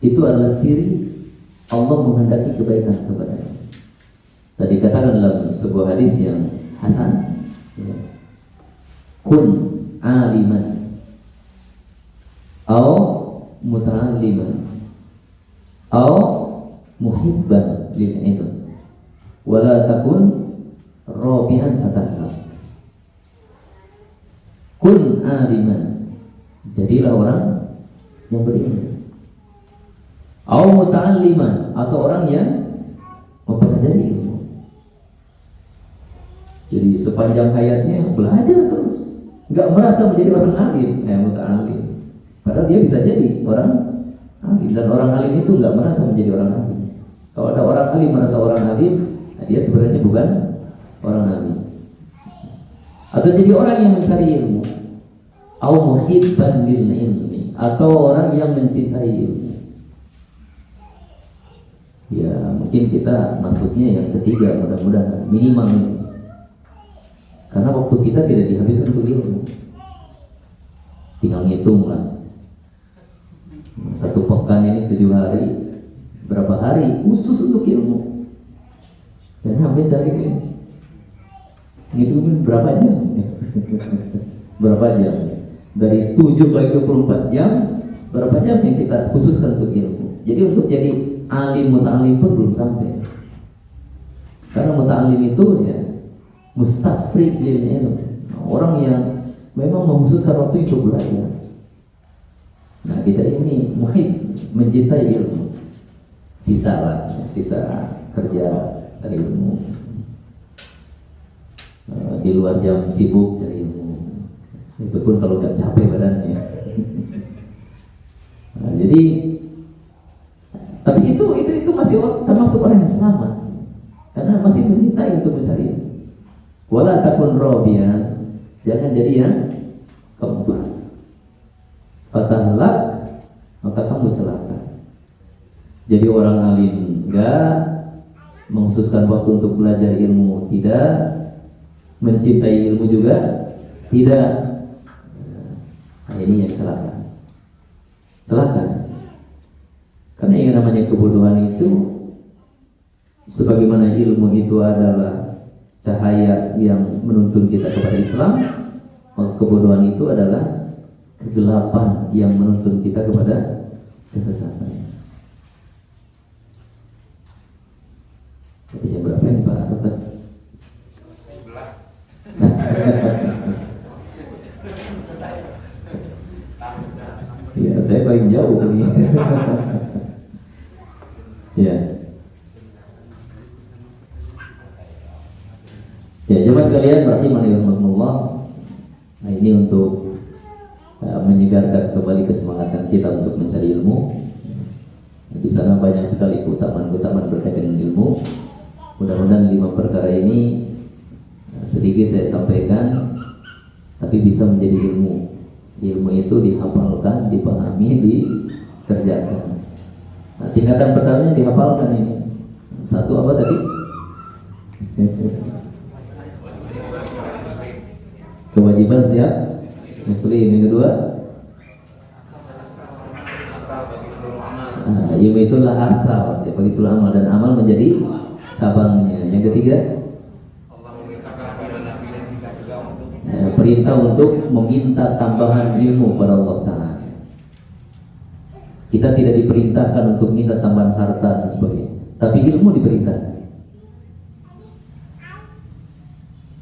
itu adalah ciri Allah menghendaki kebaikan kepadanya. Tadi katakan dalam sebuah hadis yang hasan, kun aliman au muta'alliman au muhibban lil ilm wala takun rabi'an fatahlah. Kun aliman, jadilah orang yang berilmu, au muta'alliman, atau orang yang mempelajari ilmu. Jadi sepanjang hayatnya belajar terus. nggak merasa menjadi orang alim, muta'alim. Padahal dia bisa jadi orang alim, dan orang alim itu nggak merasa menjadi orang alim. Kalau ada orang alim merasa orang alim, nah dia sebenarnya bukan orang alim. Atau jadi orang yang mencari ilmu, au muhibban lil ilmi, atau orang yang mencintai ilmu. Ya mungkin kita masuknya yang ketiga, mudah-mudahan minimal ini. Karena waktu kita tidak dihabiskan untuk ilmu. Tinggal ngitung lah. Satu pekan ini 7 hari, berapa hari khusus untuk ilmu? Dan habis hari ini ngitungin berapa jam? Berapa jam? Dari 7 kali 24 jam, berapa jam yang kita khususkan untuk ilmu? Jadi untuk jadi alim, muta'alim pun belum sampai. Karena muta'alim itu ya mustafrid lil ilm, orang yang memang mengkhususkan waktu itu belajar. Nah kita ini muhib, mencintai ilmu, sisa kerja cari ilmu, di luar jam sibuk cari ilmu, itu pun kalau nggak capek badannya. Nah, jadi tapi itu masih termasuk orang yang selamat, karena masih mencintai untuk mencari ilmu. Wala takun rabian, jangan jadi yang keempat. Fatahlak, maka kamu celaka. Jadi orang alim enggak, mengkhususkan waktu untuk belajar ilmu tidak, mencintai ilmu juga tidak. Nah, ini yang celaka. Celaka. Karena yang namanya kebodohan itu, sebagaimana ilmu itu adalah cahaya yang menuntun kita kepada Islam, maka kebodohan itu adalah kegelapan yang menuntun kita kepada kesesatan. Jadi jam berapa ini Pak Dokter? Ya, saya paling jauh ini. Ya. Ya, jemaah sekalian rahimahullah. Nah, ini untuk menyegarkan kembali kesemangatan kita untuk mencari ilmu. Di sana banyak sekali keutamaan-keutamaan berkaitan dengan ilmu. Mudah-mudahan 5 perkara ini sedikit saya sampaikan, tapi bisa menjadi ilmu. Ilmu itu dihafalkan, dipahami, dikerjakan. Nah, tingkatan pertamanya dihafalkan ini. Satu apa tadi? Kewajiban setiap muslim. Yang kedua, ilmu itulah asal bagi seluruh amal, dan amal menjadi cabangnya. Yang ketiga, perintah untuk meminta tambahan ilmu pada Allah Ta'ala. Kita tidak diperintahkan untuk minta tambahan harta dan sebagainya, tapi ilmu diperintahkan.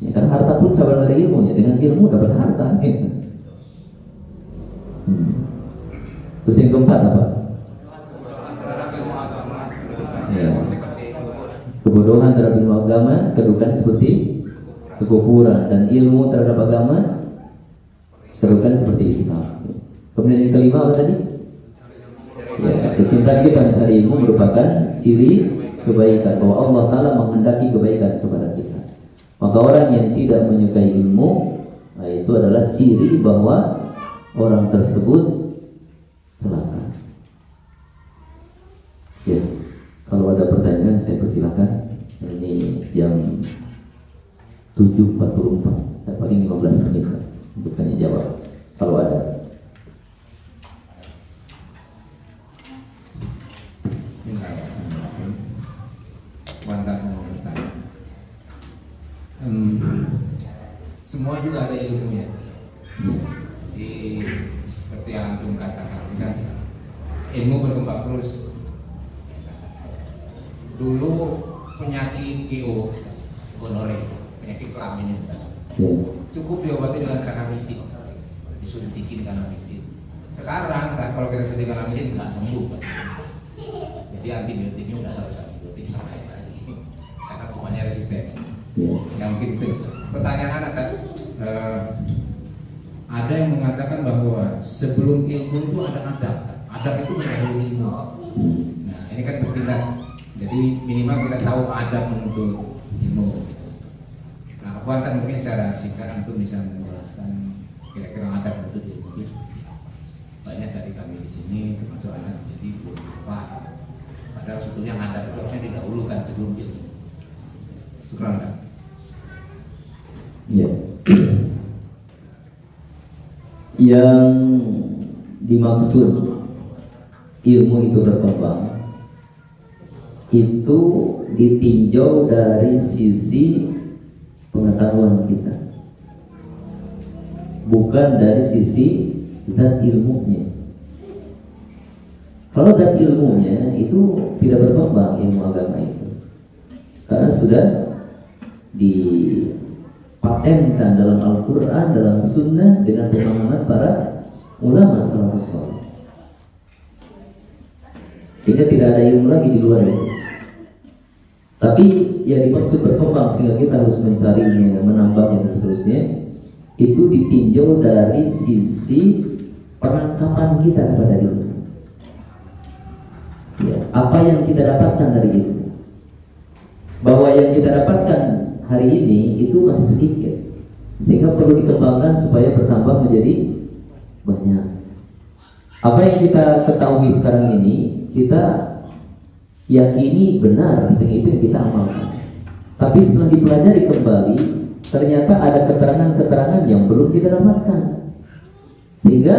Ya, karena harta pun cabang dari ilmunya. Dengan ilmu dapat harta. Terus yang keempat apa? Ya. Kebodohan terhadap ilmu agama, kedudukan seperti kekufuran, dan ilmu terhadap agama, kedudukan seperti Islam. Kemudian yang kelima apa tadi? Ya, kecintaan kita mencari ilmu merupakan ciri kebaikan, bahwa Allah Ta'ala menghendaki kebaikan kepada kita. Maka orang yang tidak menyukai ilmu, nah itu adalah ciri bahwa orang tersebut celaka. Ya, kalau ada pertanyaan saya persilakan. Ini jam 7.44, paling 15 menit untuk tanya jawab kalau ada.
Bismillahirrahmanirrahim. Mantap mau bertanya. Semua juga ada ilmunya. Jadi seperti yang antum katakan, kan ilmu berkembang terus. Dulu penyakit GO, gonore, penyakit kelamin itu cukup diobati dengan kannabisin, disuntikin kannabisin. Sekarang kan kalau kita suntik kannabisin nggak sembuh, jadi antibiotiknya udah harus antibiotik lain lagi karena kumannya resisten. Ya mungkin itu pertanyaan anak kan, mengatakan bahwa sebelum ilmu itu ada adab. Adab itu mendahului ilmu. Nah, ini kan bertindak. Jadi minimal kita tahu adab menuntut ilmu. Nah, Akhwat mungkin secara singkat itu bisa menjelaskan kira-kira adab menuntut ilmu. Banyak dari kami di sini termasuk anak sendiri belum paham. Padahal sebetulnya adab itu harusnya didahulukan sebelum ilmu. Syukran.
Ya. Yang dimaksud ilmu itu berkembang itu ditinjau dari sisi pengetahuan kita, bukan dari sisi zat ilmunya. Kalau zat ilmunya itu tidak berkembang, ilmu agama itu, karena sudah dipatenkan dalam Al-Quran, dalam Sunnah, dengan pemahaman para ulama salafus saleh. Sehingga tidak ada ilmu lagi di luar itu. Tapi yang dimaksud berkembang sehingga kita harus mencarinya, menambahnya dan seterusnya, itu ditinjau dari sisi penangkapan kita kepada ilmu. Ya, apa yang kita dapatkan dari itu? Bahwa yang kita dapatkan hari ini itu masih sedikit, sehingga perlu dikembangkan supaya bertambah menjadi banyak. Apa yang kita ketahui sekarang ini kita yakini benar, sehingga itu yang kita amalkan. Tapi setelah dipelajari kembali, ternyata ada keterangan-keterangan yang belum kita dapatkan, sehingga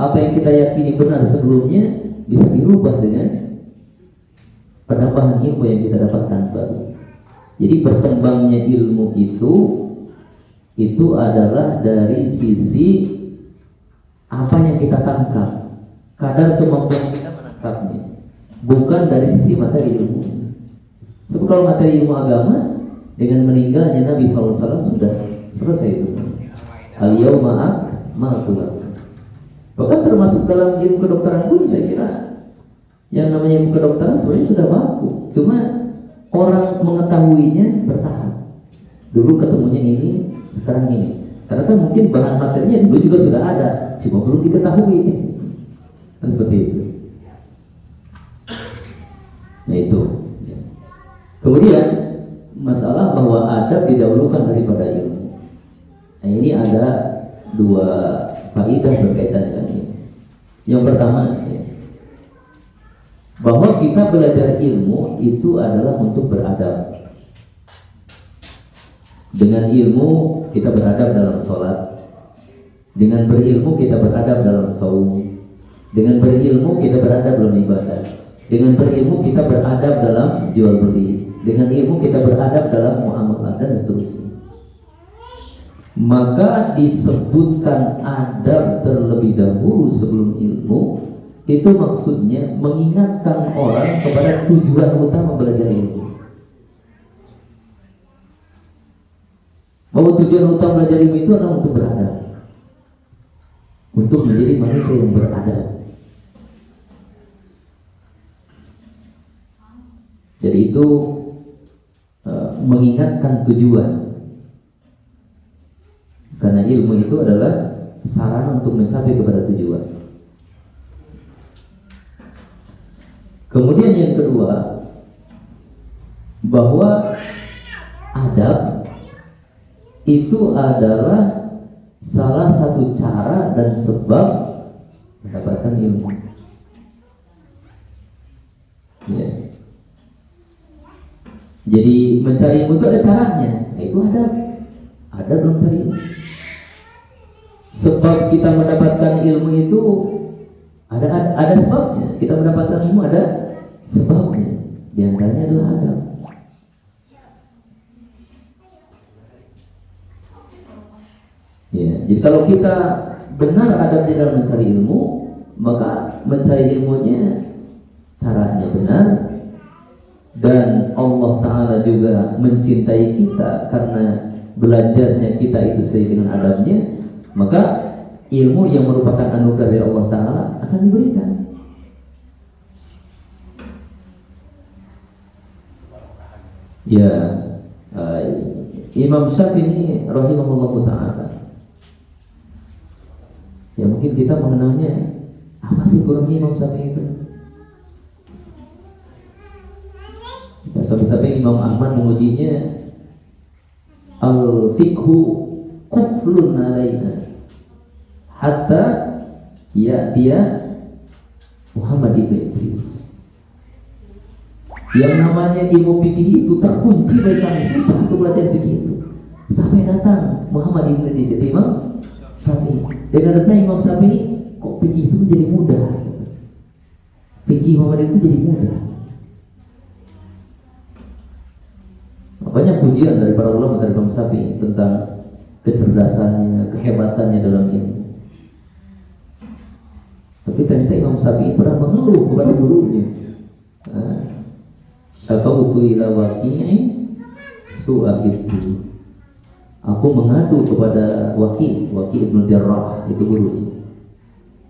apa yang kita yakini benar sebelumnya bisa dirubah dengan penambahan ilmu yang kita dapatkan baru. Jadi berkembangnya ilmu itu adalah dari sisi apa yang kita tangkap, kadar kemampuan kita menangkapnya, bukan dari sisi materi ilmu. Sebab kalau materi ilmu agama, dengan meninggalnya Nabi SAW sudah selesai semua. Al-yawma akmaltu lakum. Bahkan termasuk dalam ilmu kedokteran pun saya kira yang namanya ilmu kedokteran sebenarnya sudah baku. Cuma orang mengetahuinya bertahap. Dulu ketemunya ini, sekarang ini. Karena kan mungkin bahan materinya dulu juga sudah ada, cuma belum diketahui. Kan seperti itu. Nah itu. Kemudian masalah bahwa adab didahulukan daripada ilmu. Nah ini ada dua faedah berkaitan dengan ini. Yang pertama, ya, bahwa kita belajar ilmu itu adalah untuk beradab. Dengan ilmu kita beradab dalam sholat, dengan berilmu kita beradab dalam saum, dengan berilmu kita beradab dalam ibadah, dengan berilmu kita beradab dalam jual beli, dengan ilmu kita beradab dalam muamalah dan seterusnya. Maka disebutkan adab terlebih dahulu sebelum ilmu. Itu maksudnya mengingatkan orang kepada tujuan utama belajar ilmu. Bahwa tujuan utama belajar ilmu itu adalah untuk beradab, untuk menjadi manusia yang beradab. Jadi itu mengingatkan tujuan, karena ilmu itu adalah sarana untuk mencapai kepada tujuan. Kemudian yang kedua, bahwa adab itu adalah salah satu cara dan sebab mendapatkan ilmu. Ya. Jadi mencari ilmu itu ada caranya, itu ada belum cari ilmu. Sebab kita mendapatkan ilmu itu ada sebabnya. Kita mendapatkan ilmu ada sebabnya. Di antaranya adalah adab. Ya, jadi kalau kita benar adabnya dalam mencari ilmu, maka mencari ilmunya caranya benar, dan Allah Ta'ala juga mencintai kita karena belajarnya kita itu sesuai dengan adabnya, maka ilmu yang merupakan anugerah dari Allah Ta'ala akan diberikan. Ya, Imam Syafi'i rahimahullah ta'ala Ya mungkin kita mengenalnya apa sih kurangnya Imam Syafi'i itu? Ya, sampai-sampai Imam Ahmad mengujinya al-fiqhu kuflun alaina hatta ya dia Muhammad ibn Idris. Yang namanya ilmu fikih itu terkunci bagi kami, susah untuk belajar fikih itu. Sampai datang Muhammad ibn Idris itu Imam Syafi'i. Dengan datang Imam Syafi'i, kok fikih itu jadi mudah? Fikih Muhammad itu jadi mudah. Banyak pujian dari para ulama dari Imam Syafi'i tentang kecerdasannya, kehebatannya dalam ilmu. Tapi ternyata Imam Syafi'i pernah mengeluh kepada gurunya. Syakautu ila waqi'i su'ahidhi. Aku mengadu kepada Waqi' ibn Jarrah, itu gurunya.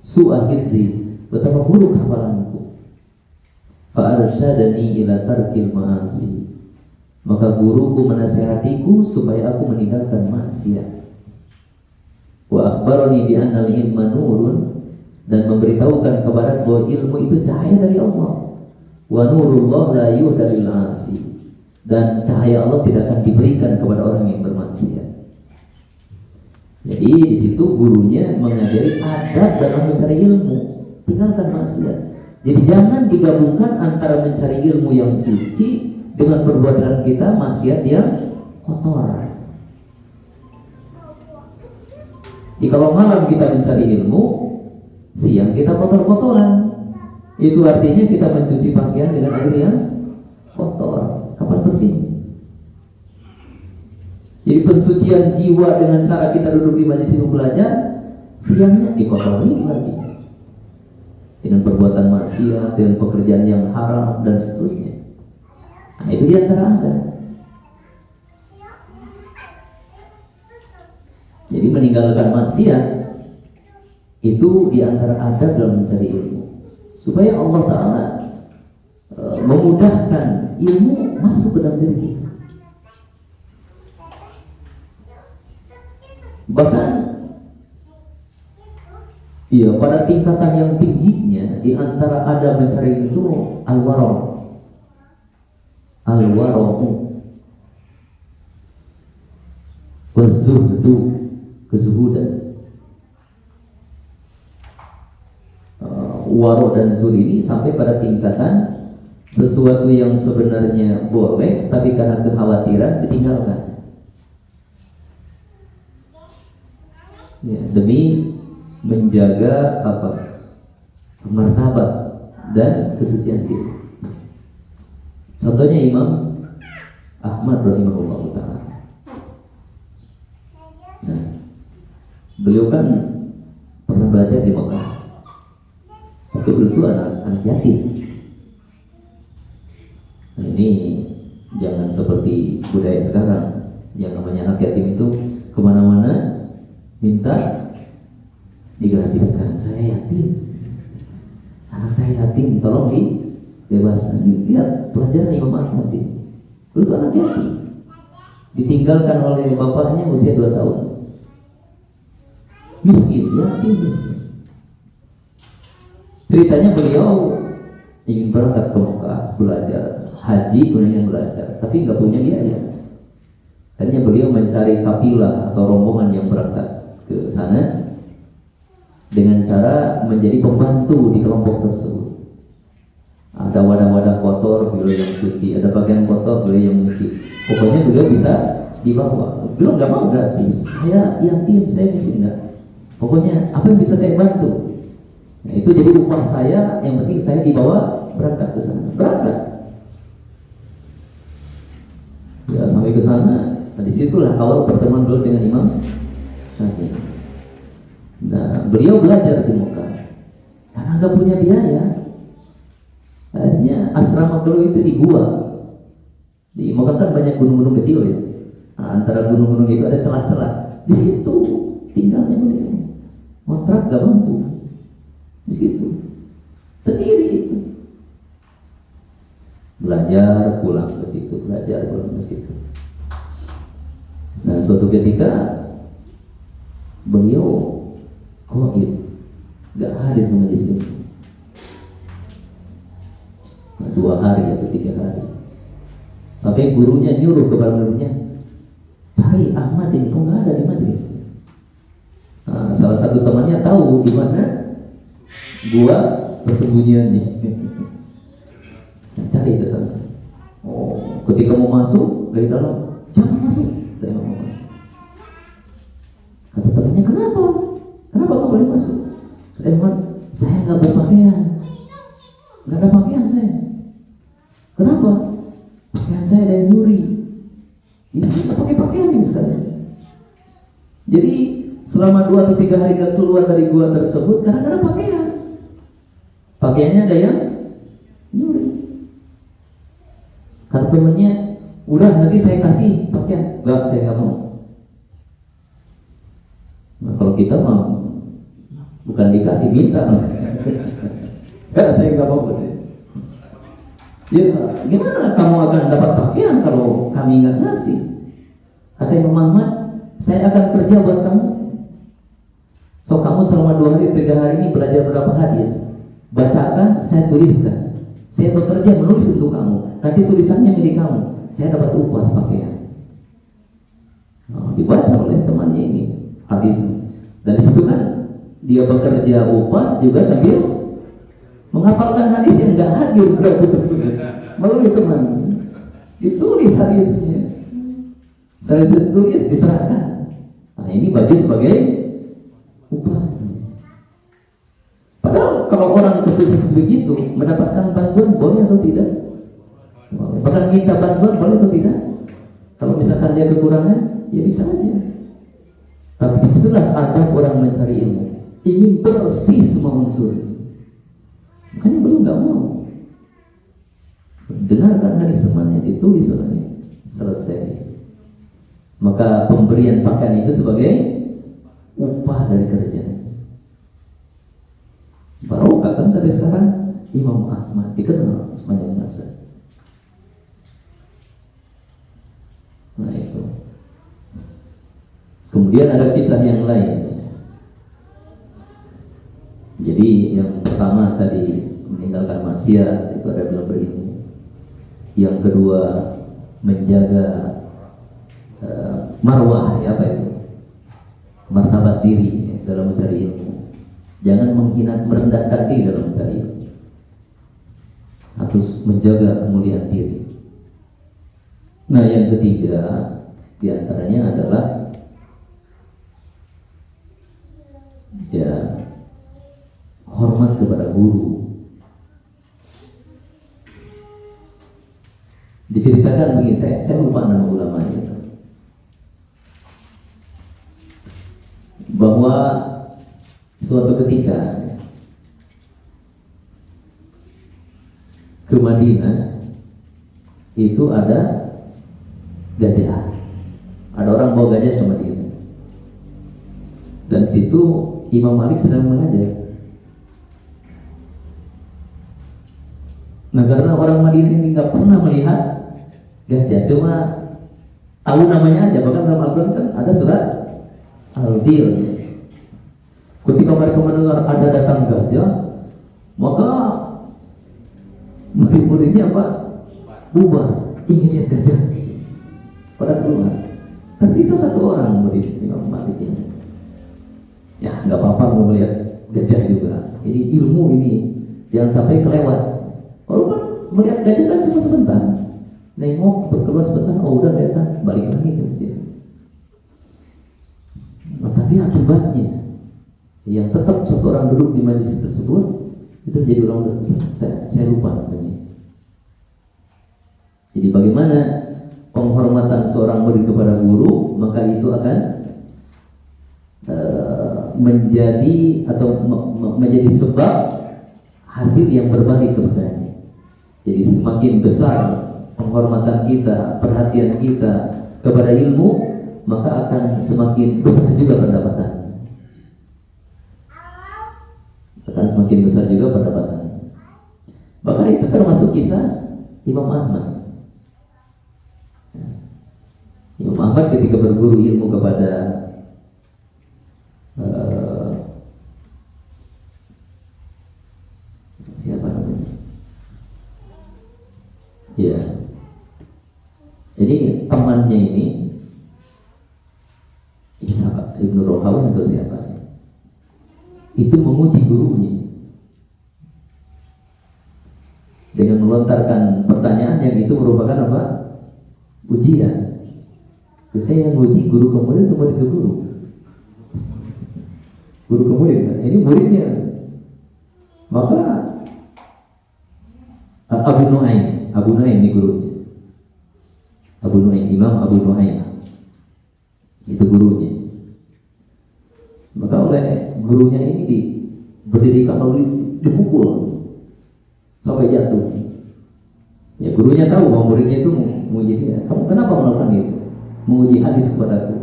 Su'ahidhi, betapa buruk hafalanku. Fa'arsyadani ila tarkil ma'asi. Maka guruku menasihatiku supaya aku meninggalkan maksiat. Wa akhbarani bi anna al-ilma nurun, dan memberitahukan kepada bahwa ilmu itu cahaya dari Allah. Wa nurullah la yuhda lil 'asi, dan cahaya Allah tidak akan diberikan kepada orang yang bermaksiat. Jadi di situ gurunya mengajari adab dalam mencari ilmu, tinggalkan maksiat. Jadi jangan digabungkan antara mencari ilmu yang suci dengan perbuatan kita maksiat yang kotor. Jadi kalau malam kita mencari ilmu, siang kita kotor-kotoran. Itu artinya kita mencuci pakaian dengan air yang kotor. Kapan bersih? Jadi pensucian jiwa dengan cara kita duduk di majelis ilmu belajar, siangnya dikotori lagi dengan perbuatan maksiat, dengan pekerjaan yang haram dan seterusnya. Nah, itu diantara Anda. Jadi meninggalkan maksiat itu diantara adab dalam mencari ilmu, supaya Allah Ta'ala memudahkan ilmu masuk ke dalam diri kita. Bahkan ya pada tingkatan yang tingginya diantara adab mencari itu al-wara'. Al-wara'u wazuhdu, kezuhudan. Wara' dan zuhud ini sampai pada tingkatan sesuatu yang sebenarnya boleh tapi karena kekhawatiran ditinggalkan, ya, demi menjaga martabat dan kesucian diri. Contohnya Imam Ahmad rahimahullah ta'ala. Nah, beliau kan pernah belajar di Mekah, tapi beliau itu anak yatim. Nah, ini jangan seperti budaya sekarang, yang namanya anak yatim itu kemana-mana minta digratiskan. Saya yatim, anak saya yatim, tolong dibebaskan. Lihat pelajaran Imam Ahmad ini, itu anak yatim, ditinggalkan oleh bapaknya usia 2 tahun, miskin, yatim miskin. Ceritanya beliau ingin berangkat ke Mekah belajar haji, kemudian belajar, tapi nggak punya biaya. Akhirnya beliau mencari kafilah atau rombongan yang berangkat ke sana dengan cara menjadi pembantu di kelompok tersebut. Ada wadah-wadah kotor, beliau yang cuci. Ada bagian kotor, beliau yang ngisi. Pokoknya beliau bisa dibawa. Beliau nggak mau gratis. Saya yatim, saya miskin nggak. Pokoknya apa yang bisa saya bantu. Nah, itu jadi upah saya. Yang penting saya dibawa berangkat ke sana. Berangkat. Ya sampai ke sana. Nah disitulah awal pertemuan beliau dengan Imam Syafi'i. Nah beliau belajar di Mekah karena nggak punya biaya. Akhirnya asrama beliau itu di gua. Di Mekah kan banyak gunung-gunung kecil ya. Nah, antara gunung-gunung itu ada celah-celah. Di situ tinggalnya beliau. Kontrak gak mampu. Di situ sendiri itu. Belajar pulang ke situ, belajar pulang ke situ. Nah suatu ketika beliau Goib, nggak hadir ke majelis ilmu. 2 hari atau 3 hari. Sampai gurunya nyuruh kepada muridnya, cari Ahmad ini, oh nggak ada di majelis. Nah, salah satu temannya tahu di mana gua persembunyiannya. Nah, cari ke sana. Oh, ketika mau masuk dari dalam, jangan masuk. Kata temannya, kenapa? Kenapa kamu boleh masuk? Saya nggak berpakaian, nggak ada pakaian saya. Kenapa? Pakaian saya ada yang nyuri. Ini saya nggak pakai pakaian ini sekarang. Jadi selama 2 atau 3 hari nggak keluar dari gua tersebut karena nggak ada pakaian. Pakaiannya ada yang nyuri. Kata temannya, udah nanti saya kasih pakaian. Enggak, saya nggak mau. Nah, kalau kita mau bukan dikasih, minta. Enggak, saya nggak mau. Ya, gimana kamu akan dapat pakaian kalau kami nggak ngasih? Kata Imam Muhammad, saya akan kerja buat kamu. So kamu selama 2 hari 3 hari ini belajar berapa hadis? Bacakan, saya tuliskan. Saya bekerja menulis untuk kamu. Nanti tulisannya milik kamu. Saya dapat upah pakaian. Dibaca oleh temannya ini hadis. Dan disitu kan dia bekerja upah juga sambil menghafalkan hadis yang nggak hadir berarti tersebut melalui teman. Ditulis hadisnya. Saya ditulis diserahkan. Nah ini bagi sebagai upah. Padahal kalau orang kesulitan begitu mendapatkan bantuan boleh atau tidak? Boleh. Bahkan minta bantuan boleh atau tidak? Kalau misalkan dia kekurangan, ya bisa aja. Tapi disitulah adab orang mencari ilmu, ingin bersih semua unsur. Makanya belum nggak mau. Dengarkan hadis temannya, ditulis olehnya, selesai. Maka pemberian pakaian itu sebagai upah dari kerjaan. Barokah kan sampai sekarang Imam Ahmad dikenal sepanjang masa. Nah itu. Kemudian ada kisah yang lain. Jadi yang pertama tadi meninggalkan maksiat, itu ada dalam berilmu. Yang kedua menjaga marwah, ya apa itu? Martabat diri dalam mencari ilmu. Jangan menghina, merendahkan diri dalam mencari ilmu. Harus menjaga kemuliaan diri. Nah yang ketiga diantaranya adalah ya hormat kepada guru. Diceritakan begini, saya lupa nama ulamanya, bahwa suatu ketika ke Madinah itu ada gajah, ada orang bawa gajah ke Madinah, dan situ Imam Malik sedang mengajar. Nah karena orang Madinah ini nggak pernah melihat gajah, cuma tahu namanya aja. Bahkan dalam Al-Quran kan ada surat Al-Fil. Ketika mereka mendengar ada datang gajah, maka murid-muridnya apa? Bubar, ingin lihat gajah. Pada keluar, tersisa 1 orang murid Imam Malik ini. Ya nggak apa-apa mau melihat gajah juga. Ini ilmu ini jangan sampai kelewat. Walaupun melihat gajah kan cuma sebentar, nengok berkeluar sebentar, oh udah datang, balik lagi ke masjid. Nah, tapi akibatnya yang tetap 1 orang duduk di majelis tersebut itu jadi orang saya lupa namanya. Jadi bagaimana penghormatan seorang murid kepada guru, maka itu akan menjadi atau menjadi sebab hasil yang berbalik kepadanya. Jadi semakin besar penghormatan kita, perhatian kita kepada ilmu, maka akan semakin besar juga pendapatan. Akan semakin besar juga pendapatan. Bahkan itu termasuk kisah Imam Ahmad. Imam Ahmad ketika berguru ilmu kepada Ya. Jadi temannya ini siapa? Ibnu Rohawi atau siapa? Itu menguji gurunya dengan melontarkan pertanyaan yang itu merupakan apa? Ujian. Biasanya yang uji guru ke murid itu murid ke guru. Guru ke murid kan? Ini muridnya. Maka Abu Nuaim ini gurunya. Abu Nuaim, Imam Abu Nuaim itu gurunya. Maka oleh gurunya ini berdirikan lalu dipukul sampai jatuh. Ya gurunya tahu bahwa muridnya itu menguji dia. Kamu kenapa melakukan itu? Menguji hadis kepadaku.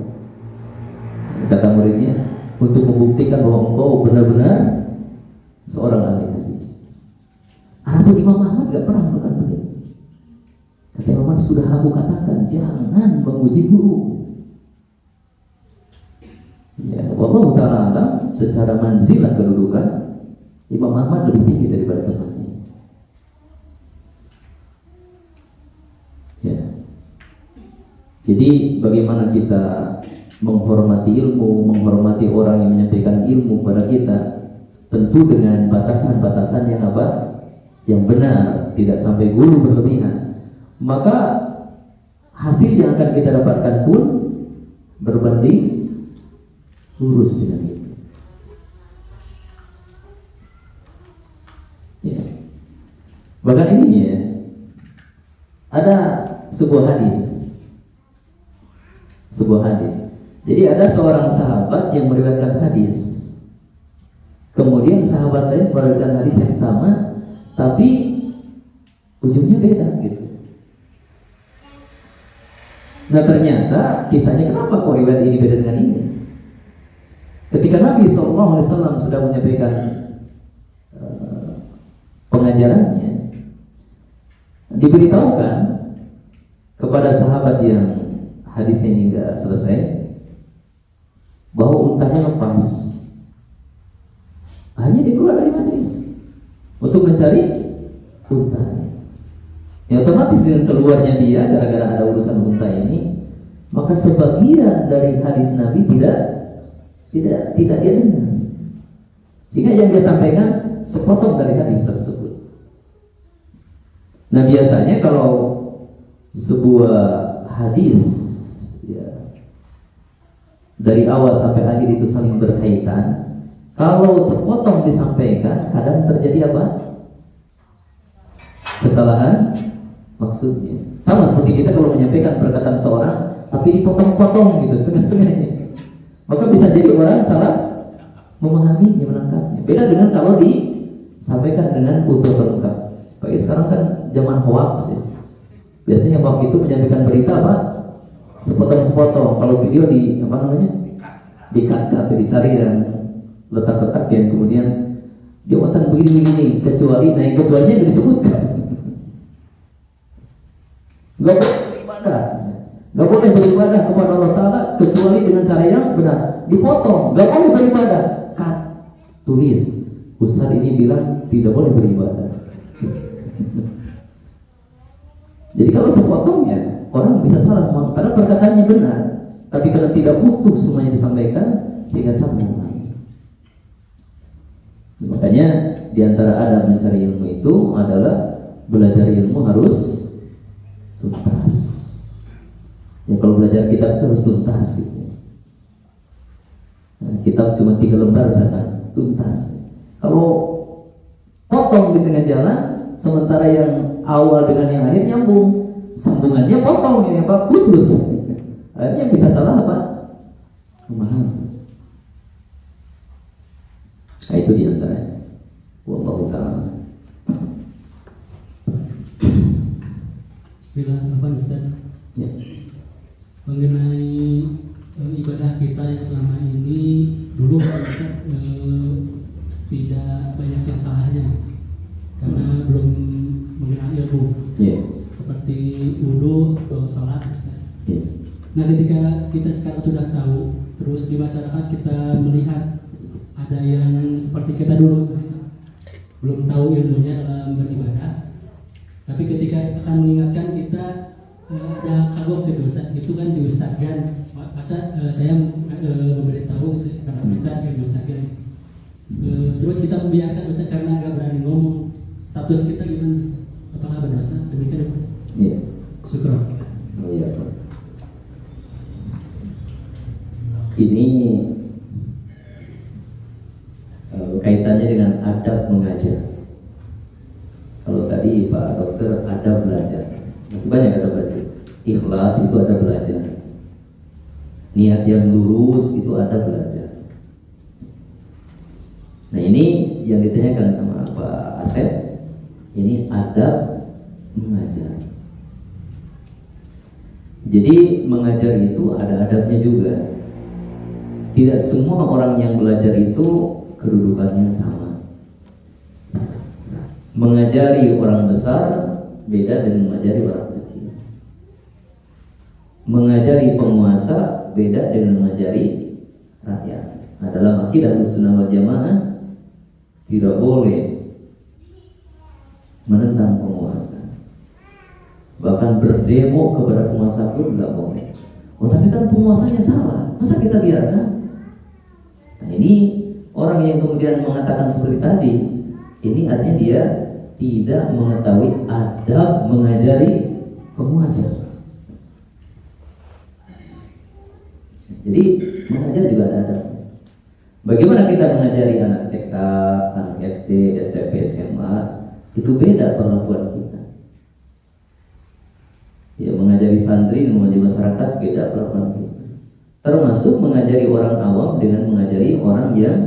Kata muridnya, untuk membuktikan bahwa engkau benar-benar seorang ahli hadis. Adapun Imam Ahmad gak pernah melakukan begitu. Kata Imam Ahmad, sudah aku katakan jangan menguji guru. Ya, wallahu ta'ala alam, secara manzilah kedudukan Imam Ahmad lebih tinggi daripada temannya. Ya. Jadi bagaimana kita menghormati ilmu, menghormati orang yang menyampaikan ilmu kepada kita, tentu dengan batasan-batasan yang apa? Yang benar, tidak sampai gulu berlebihan. Maka hasil yang akan kita dapatkan pun berbanding lurus dengan itu. Ya. Bahkan ini ya, ada sebuah hadis. Jadi ada seorang sahabat yang meriwayatkan hadis. Kemudian sahabat lain meriwayatkan hadis yang sama, tapi ujungnya beda gitu. Nah ternyata kisahnya kenapa kok riwayat ini beda dengan ini? Ketika Nabi SAW sudah menyampaikan pengajarannya, diberitahukan kepada sahabat yang hadisnya hingga selesai bahwa untanya lepas. Hanya dia keluar dari hadis untuk mencari untanya. Ya otomatis dengan keluarnya dia gara-gara ada urusan unta ini, maka sebagian dari hadis Nabi tidak dia dengar. Sehingga yang dia sampaikan sepotong dari hadis tersebut. Nah biasanya kalau sebuah hadis ya, dari awal sampai akhir itu saling berkaitan, kalau sepotong disampaikan kadang terjadi apa? Kesalahan maksudnya. Sama seperti kita kalau menyampaikan perkataan seorang tapi dipotong-potong gitu setengah-setengahnya, maka bisa jadi orang salah memahaminya, menangkapnya. Beda dengan kalau disampaikan dengan utuh lengkap. Bagi sekarang kan zaman hoax ya. Biasanya hoax itu menyampaikan berita apa? Sepotong-sepotong. Kalau video di apa namanya? Dikat-kat, dicari yang letak-letak yang kemudian dia akan begini-begini, kecuali yang kecualinya disebutkan. Gak boleh beribadah. Gak boleh beribadah kepada Allah Ta'ala kecuali dengan cara yang benar. Dipotong, gak boleh beribadah. Kat, tulis, Ustaz ini bilang tidak boleh beribadah. Jadi kalau sepotongnya orang bisa salah memahami, karena perkataannya benar, tapi karena tidak utuh semuanya disampaikan sehingga salah memahami. Makanya diantara adab mencari ilmu itu adalah belajar ilmu harus tuntas. Ya kalau belajar kitab itu harus tuntas gitu. Nah, kitab cuma 3 lembar misalkan, tuntas. Kalau potong di tengah jalan, sementara yang awal dengan yang akhir nyambung, sambungannya potong ya apa putus. Akhirnya bisa salah apa? Memahami. Nah, itu diantaranya. Wallahu ta'ala.
Bismillahirrahmanirrahim Ustaz.
Ya.
Mengenai ibadah kita yang selama ini dulu Ustaz, tidak banyak yang salahnya karena belum mengenal ilmu.
Ya.
Seperti wudu atau sholat Ustaz.
Ya.
Nah ketika kita sekarang sudah tahu, terus di masyarakat kita melihat ada yang seperti kita dulu Ustaz, belum tahu ilmunya dalam beribadah, Tapi ketika akan mengingatkan kita ada kagok gitu Ustaz, itu kan diustadkan. Masa saya memberitahu gitu, karena Ustaz kan diustadkan. Terus kita membiarkan Ustaz karena nggak berani ngomong. Status kita gimana Ustaz? Apakah berdosa? Demikian Ustaz.
Iya.
Syukur.
Oh iya. Ini kaitannya dengan adab mengajar. Kalau tadi Pak Dokter adab belajar, masih banyak adab belajar. Ikhlas itu adab belajar. Niat yang lurus itu adab belajar. Nah ini yang ditanyakan sama Pak Asep, ini adab mengajar. Jadi mengajar itu ada adabnya juga. Tidak semua orang yang belajar itu kedudukannya sama. Mengajari orang besar beda dengan mengajari orang kecil. Mengajari penguasa beda dengan mengajari rakyat. Nah, dalam akidah Ahlussunnah wal Jamaah tidak boleh menentang penguasa. Bahkan berdemo kepada penguasa pun tidak boleh. Oh tapi kan penguasanya salah, masa kita biarkan? Nah ini orang yang kemudian mengatakan seperti tadi, ini artinya dia tidak mengetahui adab mengajari penguasa. Jadi mengajar juga ada adab. Bagaimana kita mengajari anak TK, anak SD, SMP, SMA, itu beda perlakuan kita. Ya, mengajari santri dan mengajari masyarakat beda perlakuan kita. Termasuk mengajari orang awam dengan mengajari orang yang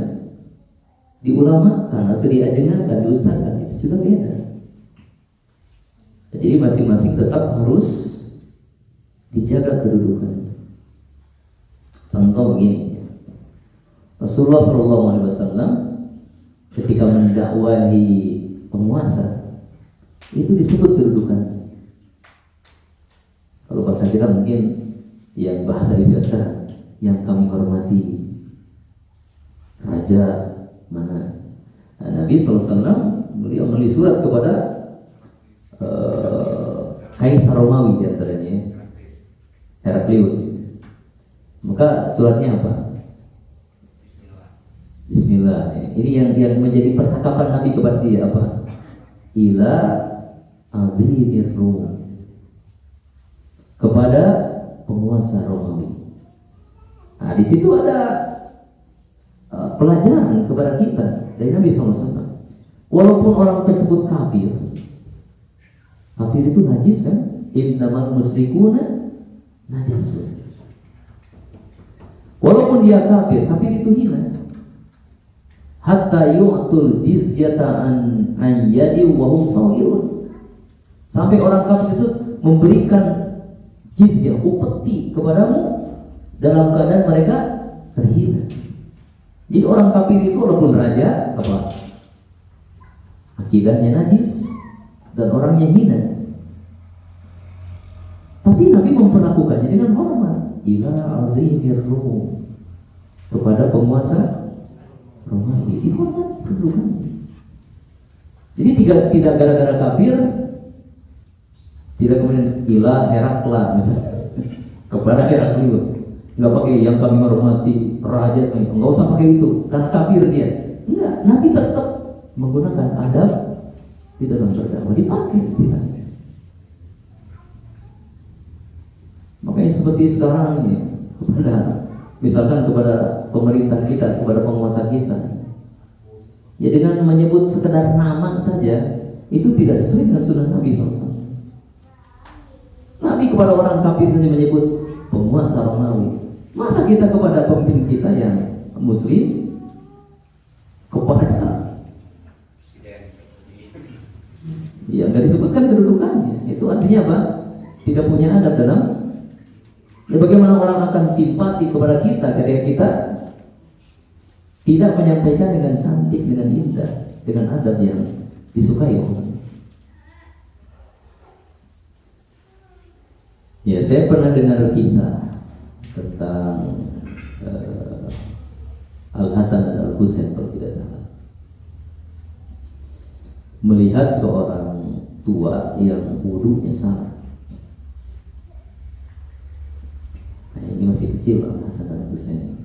diulamakan atau diajengakan, diustadkan, itu juga beda. Jadi masing-masing tetap harus dijaga kedudukannya. Contoh begini, Rasulullah SAW ketika mendakwahi penguasa itu disebut kedudukannya. Kalau bahasa kita mungkin yang bahasa istilah sekarang, yang kami hormati raja mana. Nah, Nabi SAW beliau menulis surat kepada Kaisar Romawi diantaranya, Heraklius. Maka suratnya apa? Bismillah. Ini yang menjadi percakapan Nabi kepada dia apa? Ila azimir Rum, kepada penguasa Romawi. Nah, di situ ada pelajaran kepada kita dari Nabi SAW. Walaupun orang tersebut kafir, kafir itu najis kan? Innamal musyrikuna najasun. Walaupun dia kafir, kafir itu hina. Hatta yu'tul jizyata an yadi wa hum sawirun. Sampai orang kafir itu memberikan jizyah, upeti kepadamu dalam keadaan mereka terhina. Jadi orang kafir itu walaupun raja apa? Akidahnya najis dan orangnya hina. Tapi Nabi memperlakukannya dengan hormat. Ila azimir Rum, kepada penguasa Romawi, dihormat kedudukannya. Jadi tidak gara-gara kafir, tidak kemudian ila Herakla misalnya kepada Heraklius, nggak pakai yang kami hormati raja, nggak usah pakai itu karena kafir dia. Enggak, Nabi tetap menggunakan adab di dalam berdakwah, dipakai istilahnya. Makanya seperti sekarang ini, misalkan kepada pemerintah kita, kepada penguasa kita, ya dengan menyebut sekedar nama saja itu tidak sesuai dengan sunnah Nabi SAW. Nabi kepada orang kafir saja menyebut penguasa Romawi. Masa kita kepada pemimpin kita yang Muslim kepada ya nggak disebutkan kedudukannya, itu artinya apa? Tidak punya adab dalam. Ya bagaimana orang akan simpati kepada kita ketika kita tidak menyampaikan dengan cantik, dengan indah, dengan adab yang disukai orang. Ya saya pernah dengar kisah tentang Al-Hasan dan Al-Husain kalau tidak salah. Melihat seorang tua yang wudunya salah. Nah, ini masih kecil Pak Hasan dan Husain.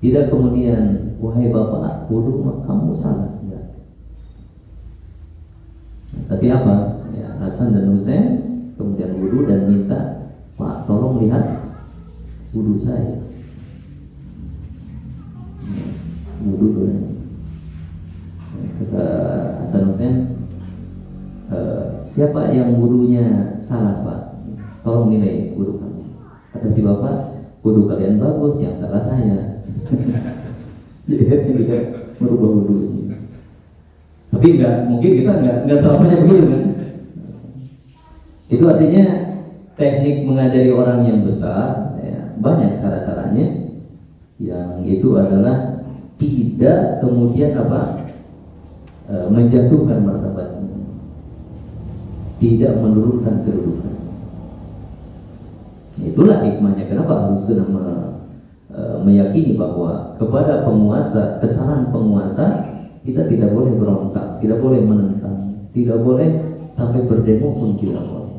Tidak kemudian, wahai bapak, wudu kamu salah. Enggak. Nah, tapi apa? Ya, Hasan dan Husain kemudian wudu dan minta, Pak, tolong lihat wudu saya. Wudu dulu. Kata Hasan Husain, siapa yang wudunya salah Pak? Tolong nilai wudu kamu. Kata si bapak, wudu kalian bagus, yang salah saya. Jadi dia merubah wudunya. Tapi mungkin kita enggak selamanya begitu kan? Itu artinya teknik mengajari orang yang besar, ya, banyak cara-caranya. Yang itu adalah tidak kemudian menjatuhkan martabatnya, tidak menurunkan kedudukan. Itulah hikmahnya kenapa harus kena meyakini bahwa kepada penguasa, kesalahan penguasa kita tidak boleh berontak, tidak boleh menentang, tidak boleh sampai berdemo pun tidak boleh.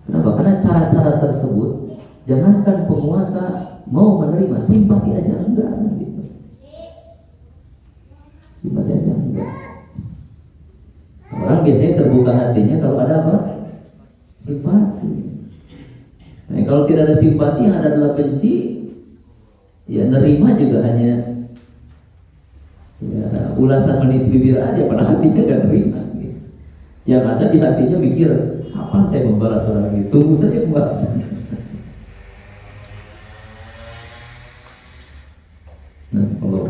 Kenapa? Karena cara-cara tersebut, jangankan penguasa mau menerima, simpati aja enggak gitu. Simpati aja enggak. Orang biasanya terbuka hatinya kalau ada apa? Simpati. Nah, kalau tidak ada simpati, yang ada adalah benci, ya nerima juga hanya ya, ulasan manis bibir aja, pada hatinya gak nerima gitu. Yang ada di hatinya mikir, kapan saya membalas orang itu? Tunggu saja pembalasan. Nah, Allah.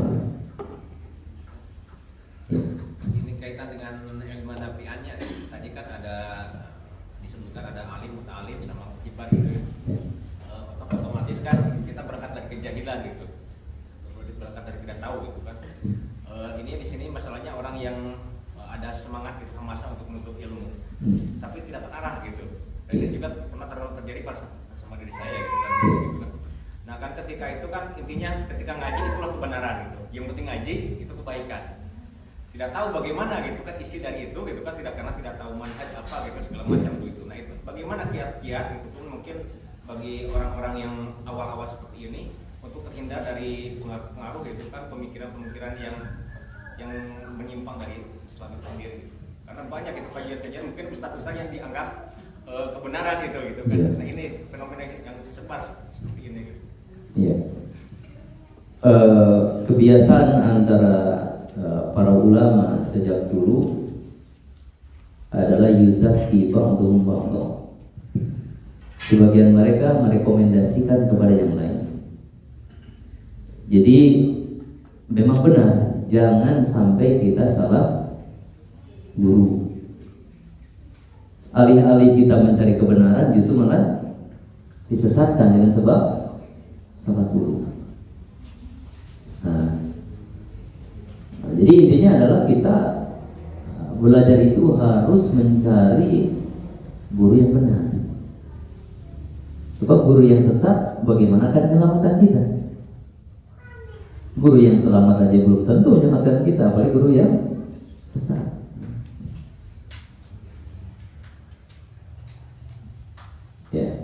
Ya.
Ini kaitan dengan ilmu nafi'annya. Tadi kan ada disebutkan ada alim, muta'alim sama kibar gitu. Otomatis kan kita berangkat dari kejahilan gitu, berangkat dari tidak tahu gitu kan. Ini di sini masalahnya orang yang ada semangat gitu, masa untuk menuntut ilmu, tapi tidak terarah gitu. Dan ini juga pernah terjadi sama diri saya gitu kan. Nah kan ketika itu kan intinya ketika ngaji itulah kebenaran gitu. Yang penting ngaji itu kebaikan. Tidak tahu bagaimana gitu kan isi dari itu gitu kan, karena tidak tahu manhaj apa gitu segala macam itu. Nah itu bagaimana kiat-kiat itu pun mungkin bagi orang-orang yang awal-awal seperti ini untuk terhindar dari pengaruh gitu kan, pemikiran-pemikiran yang menyimpang dari Islam itu sendiri. Karena banyak itu kajian-kajian mungkin ustaz-ustaz yang dianggap kebenaran gitu kan.
Yeah.
Nah ini fenomena yang disebar seperti ini gitu.
Iya. Kebiasaan antara para ulama sejak dulu adalah yuzakki ba'dhum ba'dha. Sebagian mereka merekomendasikan kepada yang lain. Jadi memang benar, jangan sampai kita salah guru. Alih-alih kita mencari kebenaran, justru malah disesatkan dengan sebab salah guru. Nah, jadi intinya adalah kita belajar itu harus mencari guru yang benar. Sebab guru yang sesat bagaimana akan menyelamatkan kita? Guru yang selamat aja belum tentu menyelamatkan kita, apalagi guru yang sesat. Ya.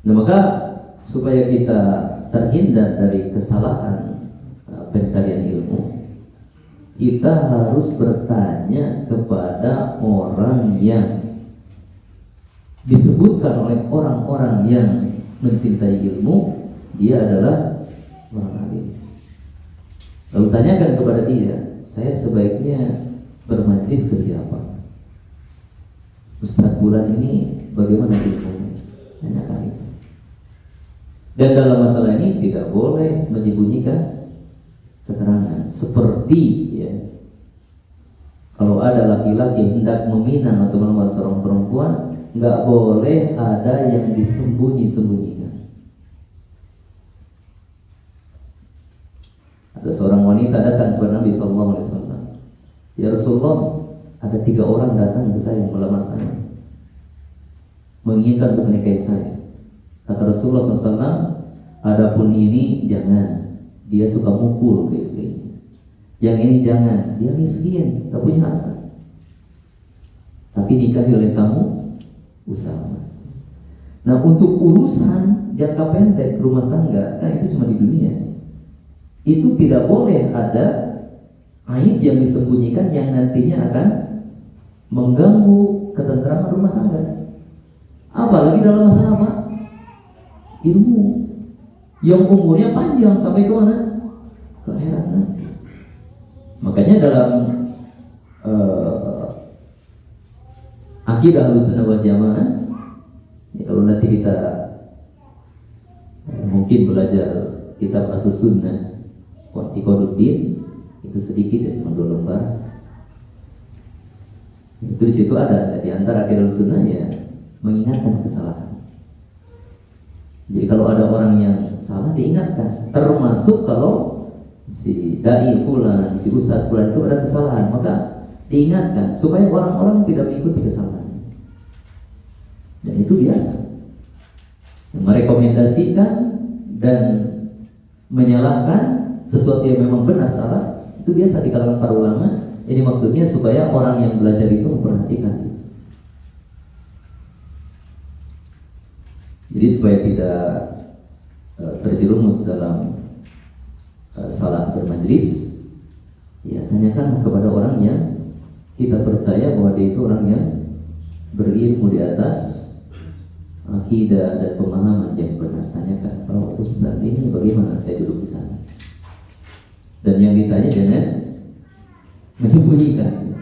Nah maka supaya kita terhindar dari kesalahan pencarian ilmu, kita harus bertanya kepada orang yang disebutkan oleh orang-orang yang mencintai ilmu, dia adalah orang alim. Lalu tanyakan kepada dia, saya sebaiknya bermajlis ke siapa? Ustaz bulan ini bagaimana ilmunya? Tanyakan itu. Dan dalam masalah ini tidak boleh menyembunyikan keterangan. Seperti ya, kalau ada laki-laki hendak meminang atau melamar seorang perempuan, nggak boleh ada yang disembunyi-sembunyikan. Ada seorang wanita datang kepada Nabi SAW. Ya Rasulullah, ada 3 orang datang ke saya melamar saya, menginginkan untuk menikahi saya. Kata Rasulullah SAW, adapun ini jangan, dia suka mukul ke istrinya. Yang ini jangan, dia miskin, tak punya harta. tapi nikahi oleh kamu Usama. Nah, untuk urusan jangka pendek rumah tangga, kan itu cuma di dunia. Itu tidak boleh ada aib yang disembunyikan yang nantinya akan mengganggu ketentraman rumah tangga. Apalagi dalam masalah apa? Ilmu yang umurnya panjang sampai ke mana? Ke akhirat nanti. Makanya dalam akidah Ahlussunnah wal Jamaah, ya, kalau nanti kita mungkin belajar kitab As-Sunnah Iqaduddin, itu sedikit ya, cuma 2 lembar. Itu di situ ada di antara akidah Ahlussunnah ya mengingatkan kesalahan. Jadi kalau ada orang yang salah diingatkan, termasuk kalau si dai fulan, si ustadz fulan itu ada kesalahan, maka diingatkan supaya orang-orang tidak mengikuti kesalahan. Dan itu biasa. Merekomendasikan dan menyalahkan sesuatu yang memang benar salah itu biasa di kalangan para ulama. Ini maksudnya supaya orang yang belajar itu memperhatikan. Jadi supaya tidak terjerumus dalam salah bermajlis, ya tanyakan kepada orang yang kita percaya bahwa dia itu orang yang berilmu di atas akidah dan pemahaman yang benar. Tanyakan, kalau Ustaz ini bagaimana saya duduk di sana? Dan yang ditanya jangan menyembunyikan.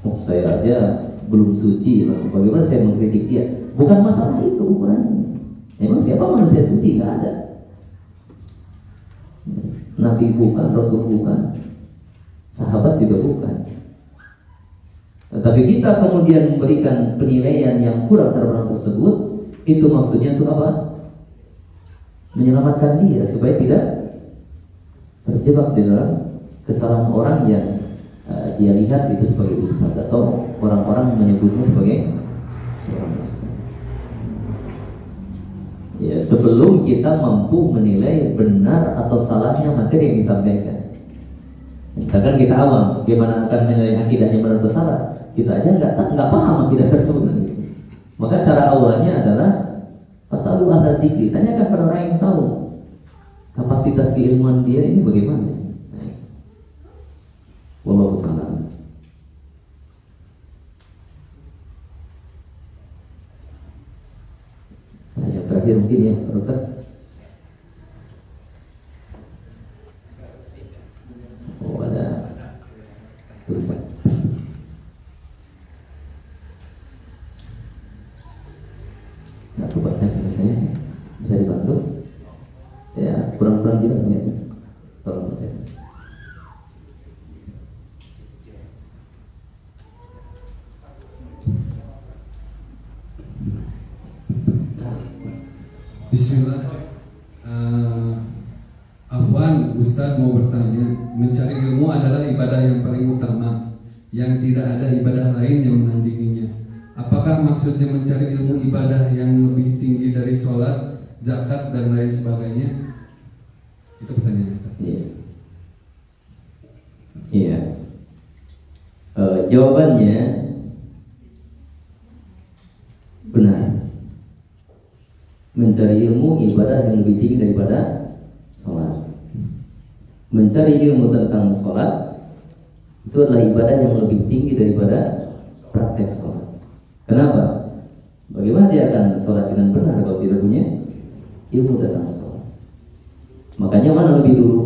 Oh, saya aja belum suci, bagaimana saya mengkritik dia? Bukan masalah itu ukurannya. Emang siapa manusia suci? Nggak ada. Nabi bukan, Rasul bukan, sahabat juga bukan. Tetapi kita kemudian memberikan penilaian yang kurang terhadap orang tersebut, itu maksudnya untuk apa? Menyelamatkan dia supaya tidak terjebak di dalam kesalahan orang yang dia lihat itu sebagai ustaz, atau orang-orang menyebutnya sebagai seorang ustaz. Ya, sebelum kita mampu menilai benar atau salahnya materi yang disampaikan. Misalkan kita awam, bagaimana akan menilai akidahnya benar atau salah? Kita aja nggak paham akidah tersebut. Maka cara awalnya adalah fasalu ahla dzikri, tanyakan pada orang yang tahu kapasitas keilmuan dia ini bagaimana. Wallahu ta'ala. Nah, yang terakhir mungkin ya, Dokter. Oh, ada tulisan. Nah, coba saya bisa dibantu. Ya, kurang-kurang jelas ya. Tolong ya.
Bismillah. Afwan, Ustadz mau bertanya, mencari ilmu adalah ibadah yang paling utama, yang tidak ada ibadah lain yang menandinginya. Apakah maksudnya mencari ilmu ibadah yang lebih tinggi dari sholat, zakat, dan lain sebagainya? Itu pertanyaan Ustadz.
Iya. Jawabannya benar. Mencari ilmu ibadah yang lebih tinggi daripada sholat. Mencari ilmu tentang sholat itu adalah ibadah yang lebih tinggi daripada praktek sholat. Kenapa? Bagaimana dia akan sholat dengan benar kalau tidak punya ilmu tentang sholat? Makanya mana lebih dulu?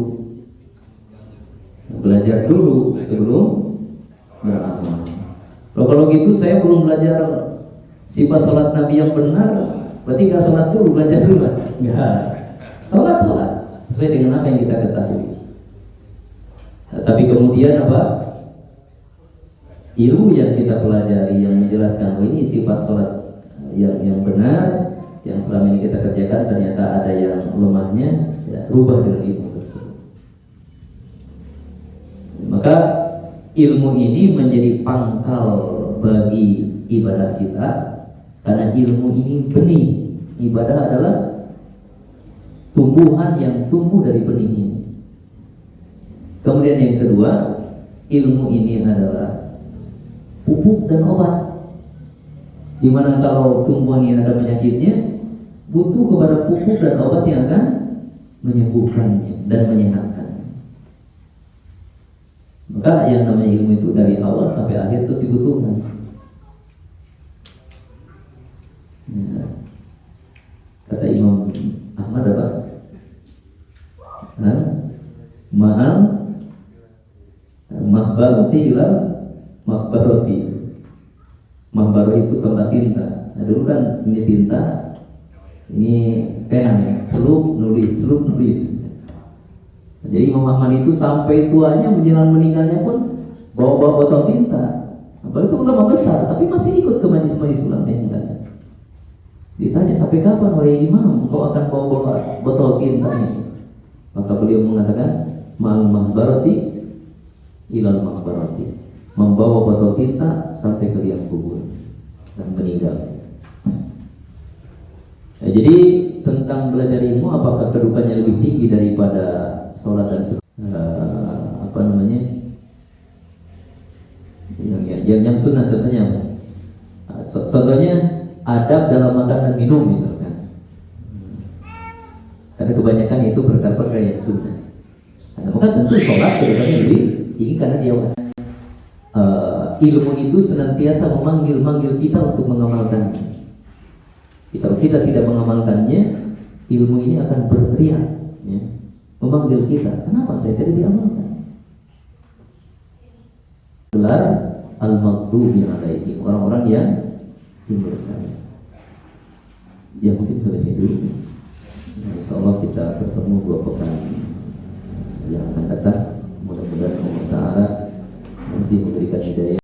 Belajar dulu sebelum beramal. Kalau gitu saya belum belajar sifat sholat Nabi yang benar, berarti nggak sholat dulu, belajar dulu. Nggak. Sholat sesuai dengan apa yang kita ketahui. Nah, tapi kemudian apa? Ilmu yang kita pelajari yang menjelaskan ini sifat sholat yang benar, yang selama ini kita kerjakan ternyata ada yang lemahnya, ya, rubah dengan ilmu tersebut. Maka ilmu ini menjadi pangkal bagi ibadah kita, karena ilmu ini benih. Ibadah adalah tumbuhan yang tumbuh dari benih ini. Kemudian yang kedua, ilmu ini adalah pupuk dan obat. Dimana kalau tumbuhan ini ada penyakitnya, butuh kepada pupuk dan obat yang akan menyembuhkannya dan menyehatkan. Maka yang namanya ilmu itu dari awal sampai akhir terus dibutuhkan. Ya. Kata Imam Ahmad apa? Mahal mahbaroti ilal mahbaroti. Mahbaru itu tempat tinta. Nah dulu kan ini tinta, ini pena ya, celup nulis. Nah, jadi Imam Ahmad itu sampai tuanya menjelang meninggalnya pun bawa botol tinta. Apalagi itu ulama besar, tapi masih ikut ke majlis-majlis ulama yang lain. Ditanya sampai kapan wahai Imam engkau akan bawa botol tinta ini? Maka beliau mengatakan mal mahbarati ilal mahbarati, membawa botol tinta sampai ke liang kubur dan meninggal. Nah, jadi tentang belajar ilmu, apakah kedudukannya lebih tinggi daripada sholat dan yang sunnah? Contohnya contohnya adab dalam makan dan minum misalkan, karena kebanyakan itu perkara yang sunnah. Nah, maka tentu sholat kedudukannya lebih tinggi karena dia ilmu itu senantiasa memanggil kita untuk mengamalkannya. Kalau kita tidak mengamalkannya, ilmu ini akan berteriak, ya, memanggil kita. Kenapa saya tidak diamalkan? Gelar al-maghdubi alaihim, orang-orang yang dimurkai. Ya mungkin sampai sini dulu. Insyaallah kita bertemu 2 pekan yang akan datang. Mudah-mudahan Allah Ta'ala masih memberikan hidayah.